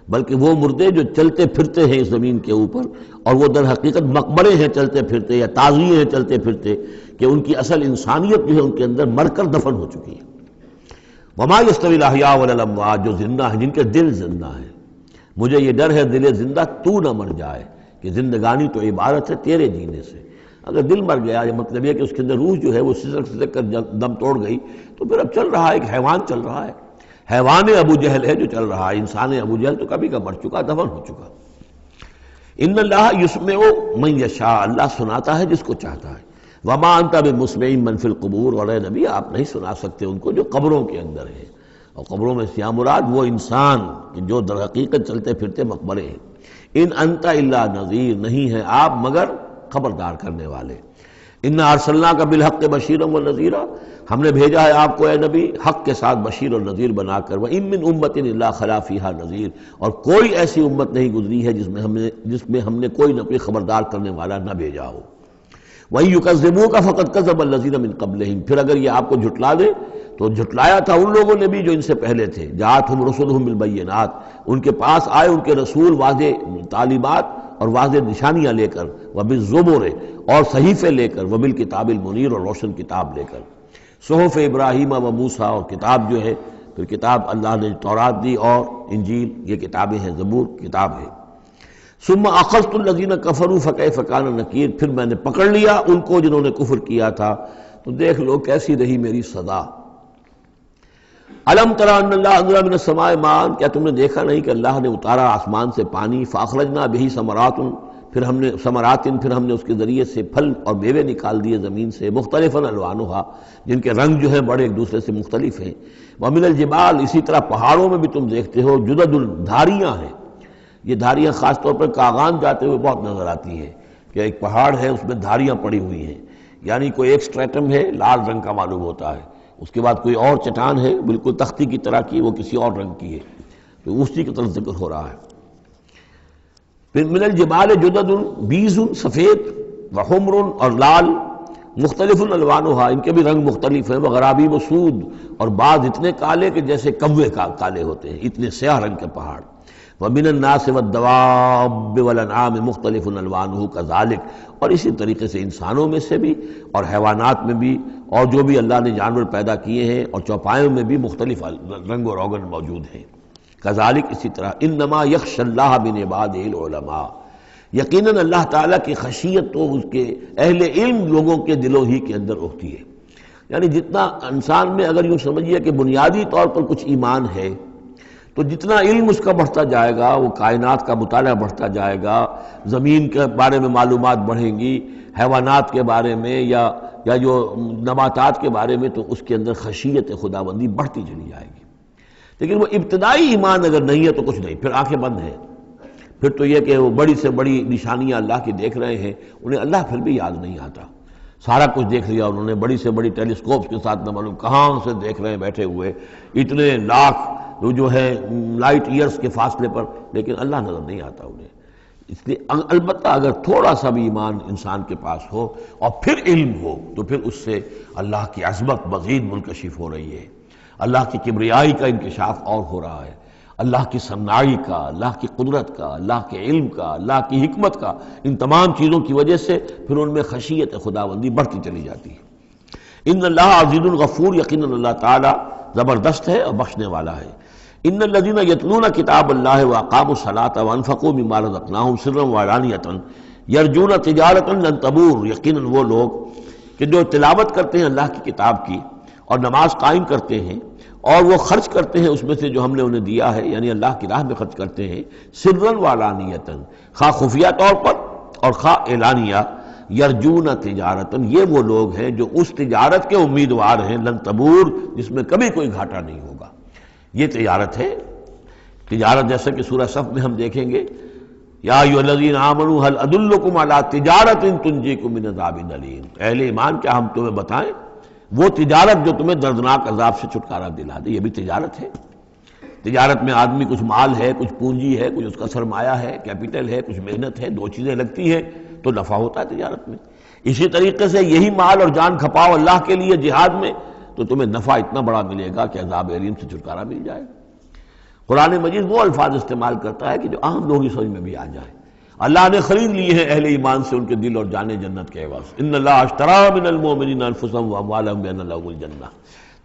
بلکہ وہ مردے جو چلتے پھرتے ہیں اس زمین کے اوپر، اور وہ در حقیقت مقبرے ہیں چلتے پھرتے، یا تازیے ہیں چلتے پھرتے، کہ ان کی اصل انسانیت جو ہے ان کے اندر مر کر دفن ہو چکی ہے۔ وما یستوی الاحیاء ولا الاموات، جو زندہ ہیں، جن کے دل زندہ ہیں۔ مجھے یہ ڈر ہے دل زندہ تو نہ مر جائے، کہ زندگانی تو عبارت ہے تیرے جینے سے۔ اگر دل مر گیا، یہ مطلب یہ کہ اس کے اندر روح جو ہے وہ سسک کر دم توڑ گئی، تو پھر اب چل رہا ہے، ایک حیوان چل رہا ہے، حیوان ابو جہل ہے جو چل رہا ہے، انسان ابو جہل تو کبھی کا مر چکا، دفن ہو چکا۔ ان اللہ یسمع من یشاء، اللہ سناتا ہے جس کو چاہتا ہے۔ وما انت بمسمع من فی القبور، اور اے نبی آپ نہیں سنا سکتے ان کو جو قبروں کے اندر ہیں، اور قبروں میں سے مراد وہ انسان جو در حقیقت چلتے پھرتے مقبرے ہیں۔ ان انت الا نذیر، نہیں ہے آپ مگر خبردار کرنے والے۔ انا ارسلناک بالحق بشیرا ونذیرا، ہم نے بھیجا ہے آپ کو اے نبی حق کے ساتھ بشیر اور نذیر بنا کر۔ وان من امۃ الا خلا فیہا نذیر، اور کوئی ایسی امت نہیں گزری ہے جس میں ہم نے کوئی نہ کوئی خبردار کرنے والا نہ بھیجا ہو۔ وَإِن يُكَذِّبُوكَ فَقَدْ كَذَّبَ الَّذِينَ مِن قَبْلِهِمْ، پھر اگر یہ آپ کو جھٹلا دے تو جھٹلایا تھا ان لوگوں نے بھی جو ان سے پہلے تھے۔ جاءتہم رسلہم بالبینات، ان کے پاس آئے ان کے رسول واضح تعلیمات اور واضح نشانیاں لے کر، وبالزبر، اور صحیفے لے کر، وبالکتاب المنیر، اور روشن کتاب لے کر۔ صحف ابراہیم و موسیٰ، اور کتاب جو ہے پھر کتاب اللہ نے تورات دی اور انجیل، یہ کتابیں ہیں، زبور کتاب ہے۔ ثم اخذت الذین کفروا فکیف کان نکیر، پھر میں نے پکڑ لیا ان کو جنہوں نے کفر کیا تھا، تو دیکھ لو کیسی رہی میری سزا۔ الم تری ان اللہ انزل من السماء ماء، کیا تم نے دیکھا نہیں کہ اللہ نے اتارا آسمان سے پانی، فاخرجنا بہ ثمرات، پھر ہم نے اس کے ذریعے سے پھل اور میوے نکال دیے زمین سے، مختلفا الوانھا، جن کے رنگ جو ہیں بڑے ایک دوسرے سے مختلف ہیں۔ ومن الجبال، اسی طرح پہاڑوں میں بھی تم دیکھتے ہو، جدد، دھاریاں ہیں۔ یہ دھاریاں خاص طور پر کاغان جاتے ہوئے بہت نظر آتی ہیں، کہ ایک پہاڑ ہے اس میں دھاریاں پڑی ہوئی ہیں، یعنی کوئی ایک سٹریٹم ہے لال رنگ کا معلوم ہوتا ہے، اس کے بعد کوئی اور چٹان ہے بالکل تختی کی طرح کی، وہ کسی اور رنگ کی ہے، تو اسی کی طرف ذکر ہو رہا ہے۔ پھر من الجبال جدد، بیض، سفید، وحمر، اور لال، مختلف الوانھا، ان کے بھی رنگ مختلف ہیں، وغرابیب سود، اور بعض اتنے کالے کہ جیسے کوے کالے ہوتے ہیں، اتنے سیاہ رنگ کے پہاڑ۔ وَمِنَ النَّاسِ وَالدَّوَابِّ وَالْأَنْعَامِ مُخْتَلِفٌ أَلْوَانُهُ كَذَلِكَ، اور اسی طریقے سے انسانوں میں سے بھی اور حیوانات میں بھی، اور جو بھی اللہ نے جانور پیدا کیے ہیں اور چوپایوں میں بھی مختلف رنگ و روغن موجود ہیں۔ کذالک، اسی طرح، انما یخشی اللہ من عبادہ العلماء، یقیناً اللہ تعالیٰ کی خشیت تو اس کے اہل علم لوگوں کے دلوں ہی کے اندر ہوتی ہے۔ یعنی جتنا انسان میں اگر یوں سمجھیے کہ بنیادی طور پر کچھ ایمان ہے، تو جتنا علم اس کا بڑھتا جائے گا، وہ کائنات کا مطالعہ بڑھتا جائے گا، زمین کے بارے میں معلومات بڑھیں گی، حیوانات کے بارے میں یا جو نباتات کے بارے میں، تو اس کے اندر خشیت خداوندی بڑھتی چلی جائے گی۔ لیکن وہ ابتدائی ایمان اگر نہیں ہے تو کچھ نہیں، پھر آنکھیں بند ہیں، پھر تو یہ کہ وہ بڑی سے بڑی نشانیاں اللہ کی دیکھ رہے ہیں، انہیں اللہ پھر بھی یاد نہیں آتا۔ سارا کچھ دیکھ لیا انہوں نے، بڑی سے بڑی ٹیلیسکوپس کے ساتھ، نہ معلوم کہاں سے دیکھ رہے ہیں بیٹھے ہوئے، اتنے لاکھ جو ہے لائٹ ایئرز کے فاصلے پر، لیکن اللہ نظر نہیں آتا انہیں۔ اس لیے البتہ اگر تھوڑا سا بھی ایمان انسان کے پاس ہو اور پھر علم ہو، تو پھر اس سے اللہ کی عظمت مزید منکشف ہو رہی ہے، اللہ کی کبریائی کا انکشاف اور ہو رہا ہے۔ اللہ کی صناعی کا، اللہ کی قدرت کا، اللہ کے علم کا، اللہ کی حکمت کا، ان تمام چیزوں کی وجہ سے پھر ان میں خشیت خداوندی بڑھتی چلی جاتی ہے۔ ان اللہ عزیز الغفور، یقیناً اللہ تعالیٰ زبردست ہے اور بخشنے والا ہے۔ ان الذین یتلون کتاب اللہ واقاموا الصلاۃ وانفقوا مما رزقناہم سرا وعلانیۃ یرجون تجارۃ لن تبور، یقیناً وہ لوگ کہ جو تلاوت کرتے ہیں اللہ کی کتاب کی اور نماز قائم کرتے ہیں اور وہ خرچ کرتے ہیں اس میں سے جو ہم نے انہیں دیا ہے، یعنی اللہ کی راہ میں خرچ کرتے ہیں، سرًا وعلانیۃ، خواہ خفیہ طور پر اور خواہ اعلانیہ، یرجون تجارتاً، یہ وہ لوگ ہیں جو اس تجارت کے امیدوار ہیں، لن تبور، جس میں کبھی کوئی گھاٹا نہیں ہوگا۔ یہ تجارت ہے، تجارت جیسا کہ سورہ صف میں ہم دیکھیں گے، یا ایھا الذین آمنوا هل ادلکم علی تجارۃ تنجیکم من عذاب الیم، اہل ایمان کیا ہم تمہیں بتائیں وہ تجارت جو تمہیں دردناک عذاب سے چھٹکارا دلا دے۔ یہ بھی تجارت ہے۔ تجارت میں آدمی کچھ مال ہے، کچھ پونجی ہے، کچھ اس کا سرمایہ ہے، کیپٹل ہے، کچھ محنت ہے، دو چیزیں لگتی ہیں تو نفع ہوتا ہے تجارت میں۔ اسی طریقے سے یہی مال اور جان کھپاؤ اللہ کے لیے جہاد میں تو تمہیں نفع اتنا بڑا ملے گا کہ عذاب الیم سے چھٹکارا مل جائے۔ قرآن مجید وہ الفاظ استعمال کرتا ہے کہ جو عام لوگوں کی سمجھ میں بھی آ جائے۔ اللہ نے خرید لیے ہیں اہل ایمان سے ان کے دل اور جانیں جنت کے عوض، ان اللہ اشتری من المؤمنین انفسهم واموالهم بان لهم الجنہ،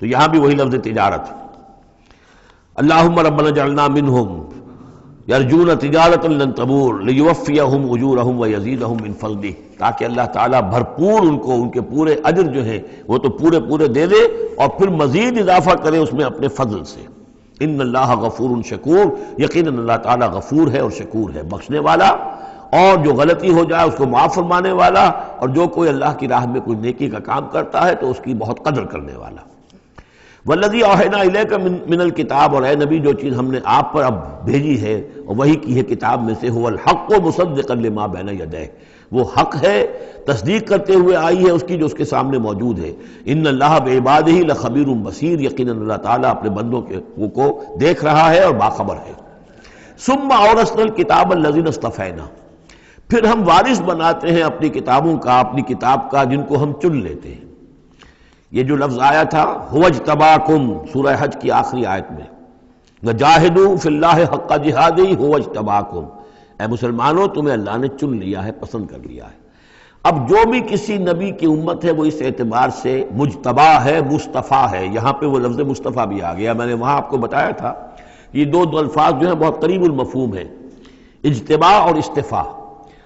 تو یہاں بھی وہی لفظ تجارت۔ اللہم ربنا اجعلنا منہم یرجون تجارۃ لن تبور لیوفیہم اجورہم ویزیدہم من فضلہ، تاکہ اللہ تعالیٰ بھرپور ان کو ان کے پورے اجر جو ہیں وہ تو پورے دے دے اور پھر مزید اضافہ کرے اس میں اپنے فضل سے۔ ان اللہ غفور شکور، یقیناً اللہ تعالیٰ غفور ہے اور شکور ہے، بخشنے والا اور جو غلطی ہو جائے اس کو معاف فرمانے والا، اور جو کوئی اللہ کی راہ میں کوئی نیکی کا کام کرتا ہے تو اس کی بہت قدر کرنے والا۔ والذی اوحینا الیک من الکتاب، اور اے نبی جو چیز ہم نے آپ پر اب بھیجی ہے اور وہی کی ہے کتاب میں سے، هو الحق مصدقا لما بین یدیہ، وہ حق ہے تصدیق کرتے ہوئے آئی ہے اس کی جو اس کے سامنے موجود ہے۔ ان اللہ بعبادہ لخبیر بصیر، یقیناً اللہ تعالیٰ اپنے بندوں کو دیکھ رہا ہے اور باخبر ہے۔ ثم اورثنا الکتاب الذین اصطفینا، پھر ہم وارث بناتے ہیں اپنی کتابوں کا، اپنی کتاب کا جن کو ہم چن لیتے ہیں۔ یہ جو لفظ آیا تھا هو اجتباکم، سورہ حج کی آخری آیت میں، وجاہدوا فی اللہ حق جہادہ هو اجتباکم، اے مسلمانوں تمہیں اللہ نے چن لیا ہے، پسند کر لیا ہے۔ اب جو بھی کسی نبی کی امت ہے وہ اس اعتبار سے مجتبی ہے، مصطفیٰ ہے۔ یہاں پہ وہ لفظ مصطفیٰ بھی آ گیا، میں نے وہاں آپ کو بتایا تھا یہ دو الفاظ جو ہیں بہت قریب المفہوم ہیں، اجتباء اور اصطفاء،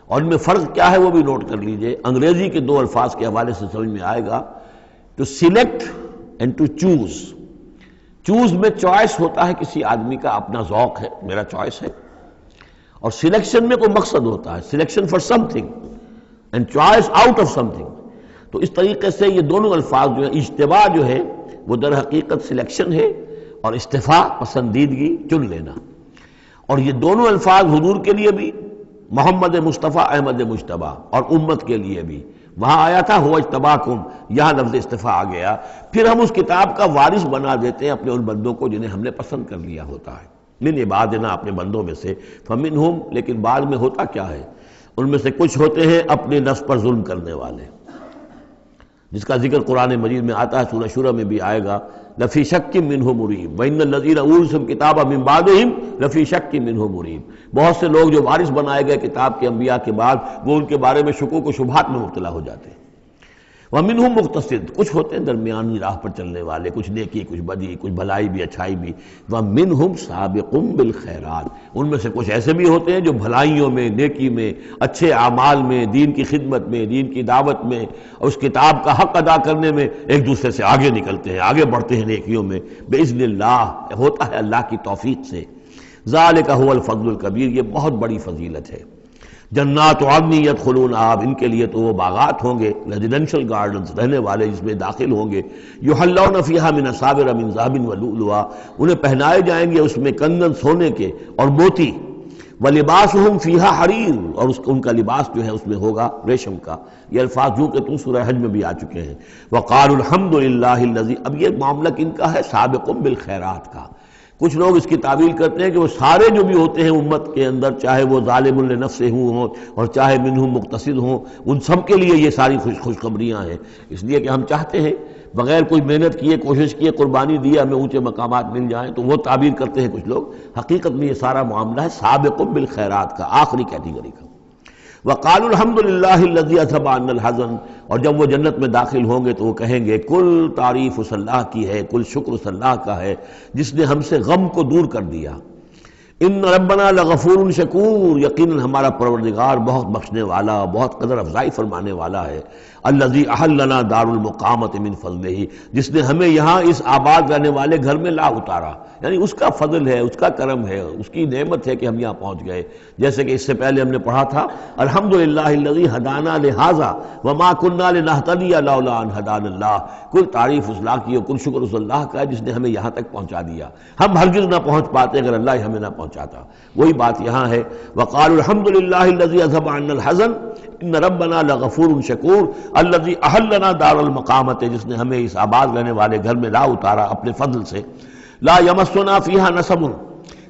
اور ان میں فرق کیا ہے وہ بھی نوٹ کر لیجئے۔ انگریزی کے دو الفاظ کے حوالے سے سمجھ میں آئے گا، to select and to choose. Choose میں چوائس ہوتا ہے کسی آدمی کا، اپنا ذوق ہے، میرا چوائس ہے، اور سلیکشن میں کوئی مقصد ہوتا ہے، selection for some thing and choice out of some thing. تو اس طریقے سے یہ دونوں الفاظ جو ہیں، اجتباء جو ہے وہ در حقیقت سلیکشن ہے، اور استفاء پسندیدگی، چن لینا۔ اور یہ دونوں الفاظ حضور کے لیے بھی، محمد مصطفیٰ احمد مجتبیٰ، اور امت کے لیے بھی، وہاں آیا تھا هو اجتباکم، یہاں لفظ استفاء آ گیا۔ پھر ہم اس کتاب کا وارث بنا دیتے ہیں اپنے ان بندوں کو جنہیں ہم نے پسند کر لیا ہوتا ہے، من عبادنا، اپنے بندوں میں سے، فمنہم، لیکن بعد میں ہوتا کیا ہے، ان میں سے کچھ ہوتے ہیں اپنے نفس پر ظلم کرنے والے، جس کا ذکر قرآن مجید میں آتا ہے، سورہ شورى میں بھی آئے گا، لفی شک منہ مریب وان الذین اورثوا الکتاب من بعدہم لفی شک منہ مریب، بہت سے لوگ جو وارث بنائے گئے کتاب کے انبیاء کے بعد وہ ان کے بارے میں شکوک و شبہات میں مبتلا ہو جاتے ہیں۔ ومنہم مقتصد، کچھ ہوتے ہیں درمیانی راہ پر چلنے والے، کچھ نیکی کچھ بدی، کچھ بھلائی بھی اچھائی بھی۔ ومنہم سابق بالخیرات، ان میں سے کچھ ایسے بھی ہوتے ہیں جو بھلائیوں میں، نیکی میں، اچھے اعمال میں، دین کی خدمت میں، دین کی دعوت میں اور اس کتاب کا حق ادا کرنے میں ایک دوسرے سے آگے نکلتے ہیں، آگے بڑھتے ہیں نیکیوں میں، باذن اللہ، ہوتا ہے اللہ کی توفیق سے۔ ذالک هو الفضل الکبیر، یہ بہت بڑی فضیلت ہے۔ جنات عدن یدخلونہا، ان کے لیے تو وہ باغات ہوں گے، ریزیڈینشل گارڈنز، رہنے والے جس میں داخل ہوں گے، یحلون فیہا من اساور من ذہب ولؤلؤا، انہیں پہنائے جائیں گے اس میں کنگن سونے کے اور موتی، ولباسہم فیہا حریر، اور ان کا لباس جو ہے اس میں ہوگا ریشم کا۔ یہ الفاظ جو کہ تم سورہ حج میں بھی آ چکے ہیں۔ وقالوا الحمد للہ الذی، اب یہ معاملہ کن کا ہے؟ سابق بالخیرات کا۔ کچھ لوگ اس کی تعویل کرتے ہیں کہ وہ سارے جو بھی ہوتے ہیں امت کے اندر، چاہے وہ ظالم لنفسہ ہوں اور چاہے منہم مقتصد ہوں، ان سب کے لیے یہ ساری خوشخبریاں ہیں، اس لیے کہ ہم چاہتے ہیں بغیر کوئی محنت کیے، کوشش کیے، قربانی دی ہمیں اونچے مقامات مل جائیں، تو وہ تعبیر کرتے ہیں کچھ لوگ۔ حقیقت میں یہ سارا معاملہ ہے سابق بالخیرات کا، آخری کیٹیگری کا۔ وقالوا الحمد للہ الذی اذھب عنا الحزن، اور جب وہ جنت میں داخل ہوں گے تو وہ کہیں گے کل تعریف اس اللہ کی ہے، کل شکر اس اللہ کا ہے جس نے ہم سے غم کو دور کر دیا۔ ان ربنا لغفور شکور، یقیناً ہمارا پروردگار بہت بخشنے والا، بہت قدر افزائی فرمانے والا ہے۔ الذی احلنا دار المقامۃ من فضلہ، جس نے ہمیں یہاں اس آباد رہنے والے گھر میں لا اتارا، یعنی اس کا فضل ہے، اس کا کرم ہے، اس کی نعمت ہے کہ ہم یہاں پہنچ گئے۔ جیسے کہ اس سے پہلے ہم نے پڑھا تھا الحمدللہ الذی ہدانا لہذا وما کنا لنہتدی لولا ان ہدانا اللہ، کل تعریف اس اللہ کی اور کل شکر اس اللہ کا ہے جس نے ہمیں یہاں تک پہنچا دیا، ہم ہرگز نہ پہنچ پاتے اگر اللہ ہمیں نہ پہنچاتا۔ وہی بات یہاں ہے، وقالوا الحمدللہ الذی اذھب عنا الحزن ان ربنا لغفور شکور الذی احلنا دار المقامۃ، جس نے ہمیں اس آباد رہنے والے گھر میں لا اتارا اپنے فضل سے۔ لا یمسنا فیہا نصب،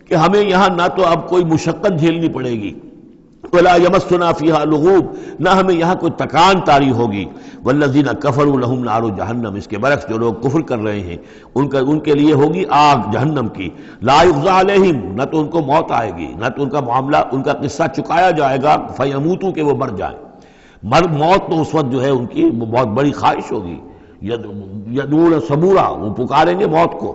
کہ ہمیں یہاں نہ تو اب کوئی مشقت جھیلنی پڑے گی، ولا یمسنا فیہا لغوب، نہ ہمیں یہاں کوئی تکان طاری ہوگی۔ والذین کفروا لہم نار جہنم، اس کے برعکس جو لوگ کفر کر رہے ہیں ان کے لیے ہوگی آگ جہنم کی۔ لا یقضی علیہم، نہ تو ان کو موت آئے گی، نہ تو ان کا معاملہ، ان کا قصہ چکایا جائے گا فیموتوا، کہ وہ مر جائیں۔ موت تو اس وقت جو ہے ان کی بہت بڑی خواہش ہوگی، یدعون ثبورا، وہ پکاریں گے موت کو۔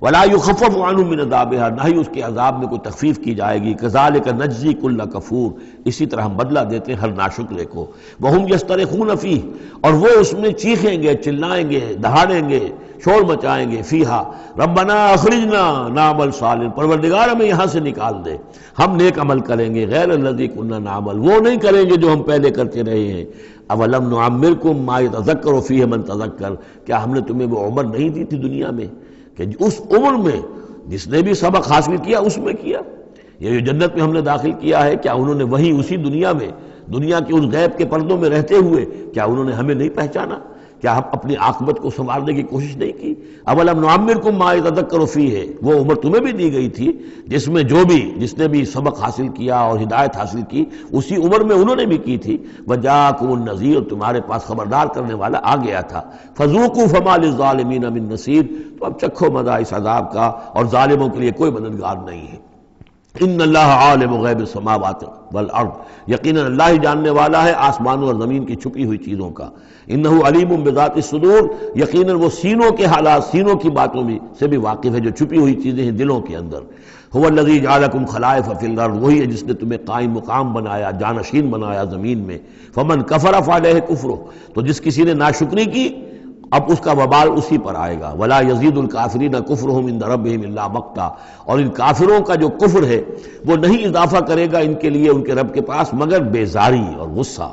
ولا یخفف عنہم من عذابها، نہ ہی اس کے عذاب میں کوئی تخفیف کی جائے گی۔ کذالک نجزی کل کفور، اسی طرح ہم بدلہ دیتے ہیں ہر ناشکرے کو۔ وہم یسترخون فیہ، اور وہ اس میں چیخیں گے، چلائیں گے، دہاڑیں گے، شور مچائیں گے، فیہا ربنا اخرجنا نعمل صالحا، پروردگار ہمیں یہاں سے نکال دے، ہم نیک عمل کریں گے، غیر الذی کنا نعمل، وہ نہیں کریں گے جو ہم پہلے کرتے رہے ہیں۔ اولم نعمرکم ما یتذکر فیہ من تذکر، کیا ہم نے تمہیں وہ عمر نہیں دی تھی دنیا میں کہ اس عمر میں جس نے بھی سبق حاصل کیا اس میں کیا؟ یہ جو جنت میں ہم نے داخل کیا ہے، کیا انہوں نے وہی اسی دنیا میں، دنیا کے اس غیب کے پردوں میں رہتے ہوئے کیا انہوں نے ہمیں نہیں پہچانا؟ کیا ہم اپنی عاقبت کو سنوارنے کی کوشش نہیں کی؟ اولم نعمرکم ما یتذکر فیہ، وہ عمر تمہیں بھی دی گئی تھی جس میں جس نے بھی سبق حاصل کیا اور ہدایت حاصل کی اسی عمر میں انہوں نے بھی کی تھی۔ وجاءکم النذیر، تمہارے پاس خبردار کرنے والا آ گیا تھا۔ فذوقوا فما للظالمین من نصیر، تو اب چکھو مزہ اس عذاب کا، اور ظالموں کے لیے کوئی مددگار نہیں ہے۔ ان اللہ عالم غیب السماوات والارض، یقیناً اللہ ہی جاننے والا ہے آسمانوں اور زمین کی چھپی ہوئی چیزوں کا۔ انہ علیم بذات الصدور، یقیناً وہ سینوں کے حالات، سینوں کی باتوں میں سے بھی واقف ہے جو چھپی ہوئی چیزیں ہیں دلوں کے اندر۔ هو الذی جعلکم خلائف فی الارض، وہی ہے جس نے تمہیں قائم مقام بنایا، جانشین بنایا زمین میں۔ فمن کفر فعلیہ کفرہ، تو جس کسی نے ناشکری کی اب اس کا وبال اسی پر آئے گا۔ ولا یزید الکافرین کفرہم عند ربہم الا مقتا، اور ان کافروں کا جو کفر ہے وہ نہیں اضافہ کرے گا ان کے لیے ان کے رب کے پاس مگر بیزاری اور غصہ۔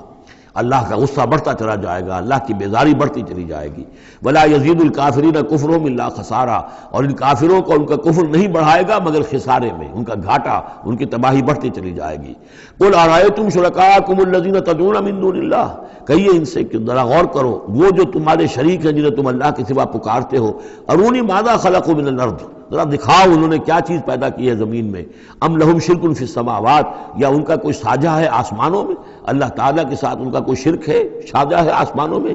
اللہ کا غصہ بڑھتا چلا جائے گا، اللہ کی بیزاری بڑھتی چلی جائے گی۔ ولا یزید الکافرین کفرہم الا خسارا، اور ان کافروں کو ان کا کفر نہیں بڑھائے گا مگر خسارے میں، ان کا گھاٹا، ان کی تباہی بڑھتی چلی جائے گی۔ قل ارأیتم شرکاءکم الذین تدعون من دون اللہ، کہیے ان سے کہ ذرا غور کرو، وہ جو تمہارے شریک ہیں جنہیں تم اللہ کے سوا پکارتے ہو، ارونی ماذا خلقوا من الارض، ذرا دکھاؤ انہوں نے کیا چیز پیدا کی ہے زمین میں۔ ام لہم شرک فی السماوات، یا ان کا کوئی ساجھا ہے آسمانوں میں، اللہ تعالیٰ کے ساتھ ان کا کوئی شرک ہے، ساجھا ہے آسمانوں میں۔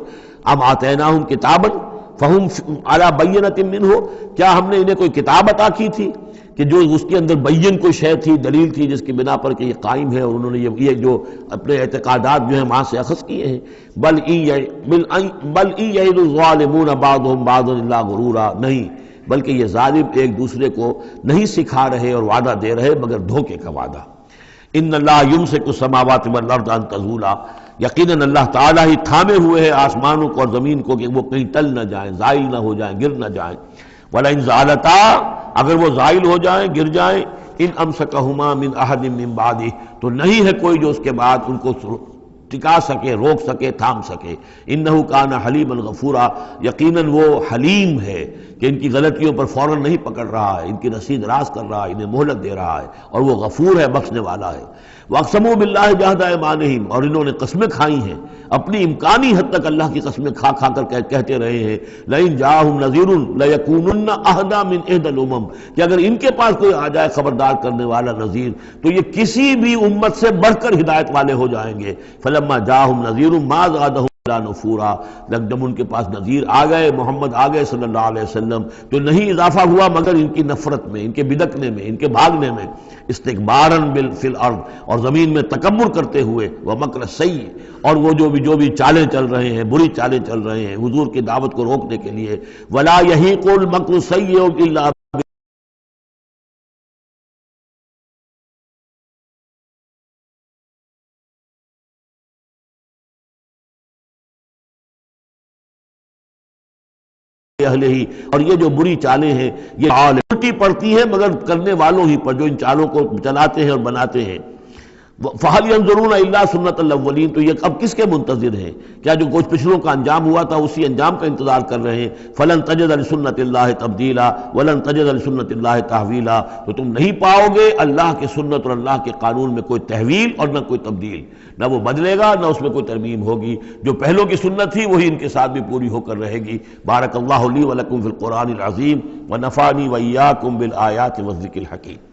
ام آتیناہم کتابا فہم علی بینۃ منہ، کیا ہم نے انہیں کوئی کتاب عطا کی تھی کہ جو اس کے اندر بین کوئی شے تھی، دلیل تھی جس کی بنا پر کہ یہ قائم ہے، اور انہوں نے یہ جو اپنے اعتقادات جو ہیں وہاں سے اخذ کیے ہیں۔ بل ان یعد الظالمون بعضهم بعضا الا غرورا، نہیں بلکہ یہ ظالم ایک دوسرے کو نہیں سکھا رہے اور وعدہ دے رہے مگر دھوکے کا وعدہ۔ ان اللہ یمسک السماوات والارض ان تزولا، یقیناً اللہ تعالیٰ ہی تھامے ہوئے ہیں آسمانوں کو اور زمین کو کہ وہ کہیں ٹل نہ جائیں، زائل نہ ہو جائیں، گر نہ جائیں۔ وَلَئِن زَالَتَا، اگر وہ زائل ہو جائیں، گر جائیں، ان امسکہما من احد من بعدہ، تو نہیں ہے کوئی جو اس کے بعد ان کو ٹکا سکے، روک سکے، تھام سکے۔ انہ کان حلیما غفورا، یقیناً وہ حلیم ہے کہ ان کی غلطیوں پر فوراً نہیں پکڑ رہا ہے، ان کی رسید راز کر رہا ہے، انہیں مہلت دے رہا ہے، اور وہ غفور ہے، بخشنے والا ہے۔ واقسموا باللہ جہد ایمانہم، اور انہوں نے قسمیں کھائی ہیں اپنی امکانی حد تک اللہ کی قسمیں کھا کھا کر کہتے رہے ہیں لئن جاءہم نذیر لیکونن اہدی من احدی الامم، کہ اگر ان کے پاس کوئی آ جائے خبردار کرنے والا نذیر تو یہ کسی بھی امت سے بڑھ کر ہدایت والے ہو جائیں گے۔ فلما جاءہم نذیر ما زادہم نفورا، جب ان کے پاس نذیر آ گئے، محمد آ گئے صلی اللہ علیہ وسلم، تو نہیں اضافہ ہوا مگر ان کی نفرت میں، ان کے بدکنے میں، ان کے بھاگنے میں، استکباراً فی الارض، اور زمین میں تکبر کرتے ہوئے، ومکر السیء، اور وہ جو بھی چالیں چل رہے ہیں، بری چالیں چل رہے ہیں حضور کی دعوت کو روکنے کے لیے، ولا یحیق المکر السیء الا اہل ہی، اور یہ جو بری چالیں ہیں یہ الٹی پڑتی ہیں مگر کرنے والوں ہی پر، جو ان چالوں کو چلاتے ہیں اور بناتے ہیں۔ فَهَلْ يَنظُرُونَ إِلَّا سُنَّةَ الْأَوَّلِينَ، تو یہ اب کس کے منتظر ہیں؟ کیا جو کچھ پچھلوں کا انجام ہوا تھا اسی انجام کا انتظار کر رہے ہیں؟ فَلَن تَجِدَ لِسُنَّةِ اللَّهِ تَبْدِيلًا وَلَن تَجِدَ لِسُنَّةِ اللَّهِ تَحْوِيلًا، تو تم نہیں پاؤ گے اللہ کی سنت اور اللہ کے قانون میں کوئی تحویل اور نہ کوئی تبدیل، نہ وہ بدلے گا نہ اس میں کوئی ترمیم ہوگی، جو پہلوں کی سنت تھی وہی ان کے ساتھ بھی پوری ہو کر رہے گی۔ بارک اللہ لی ولکم فی القرآن العظیم ونفعنی وإیاکم بالآیات والذکر الحکیم۔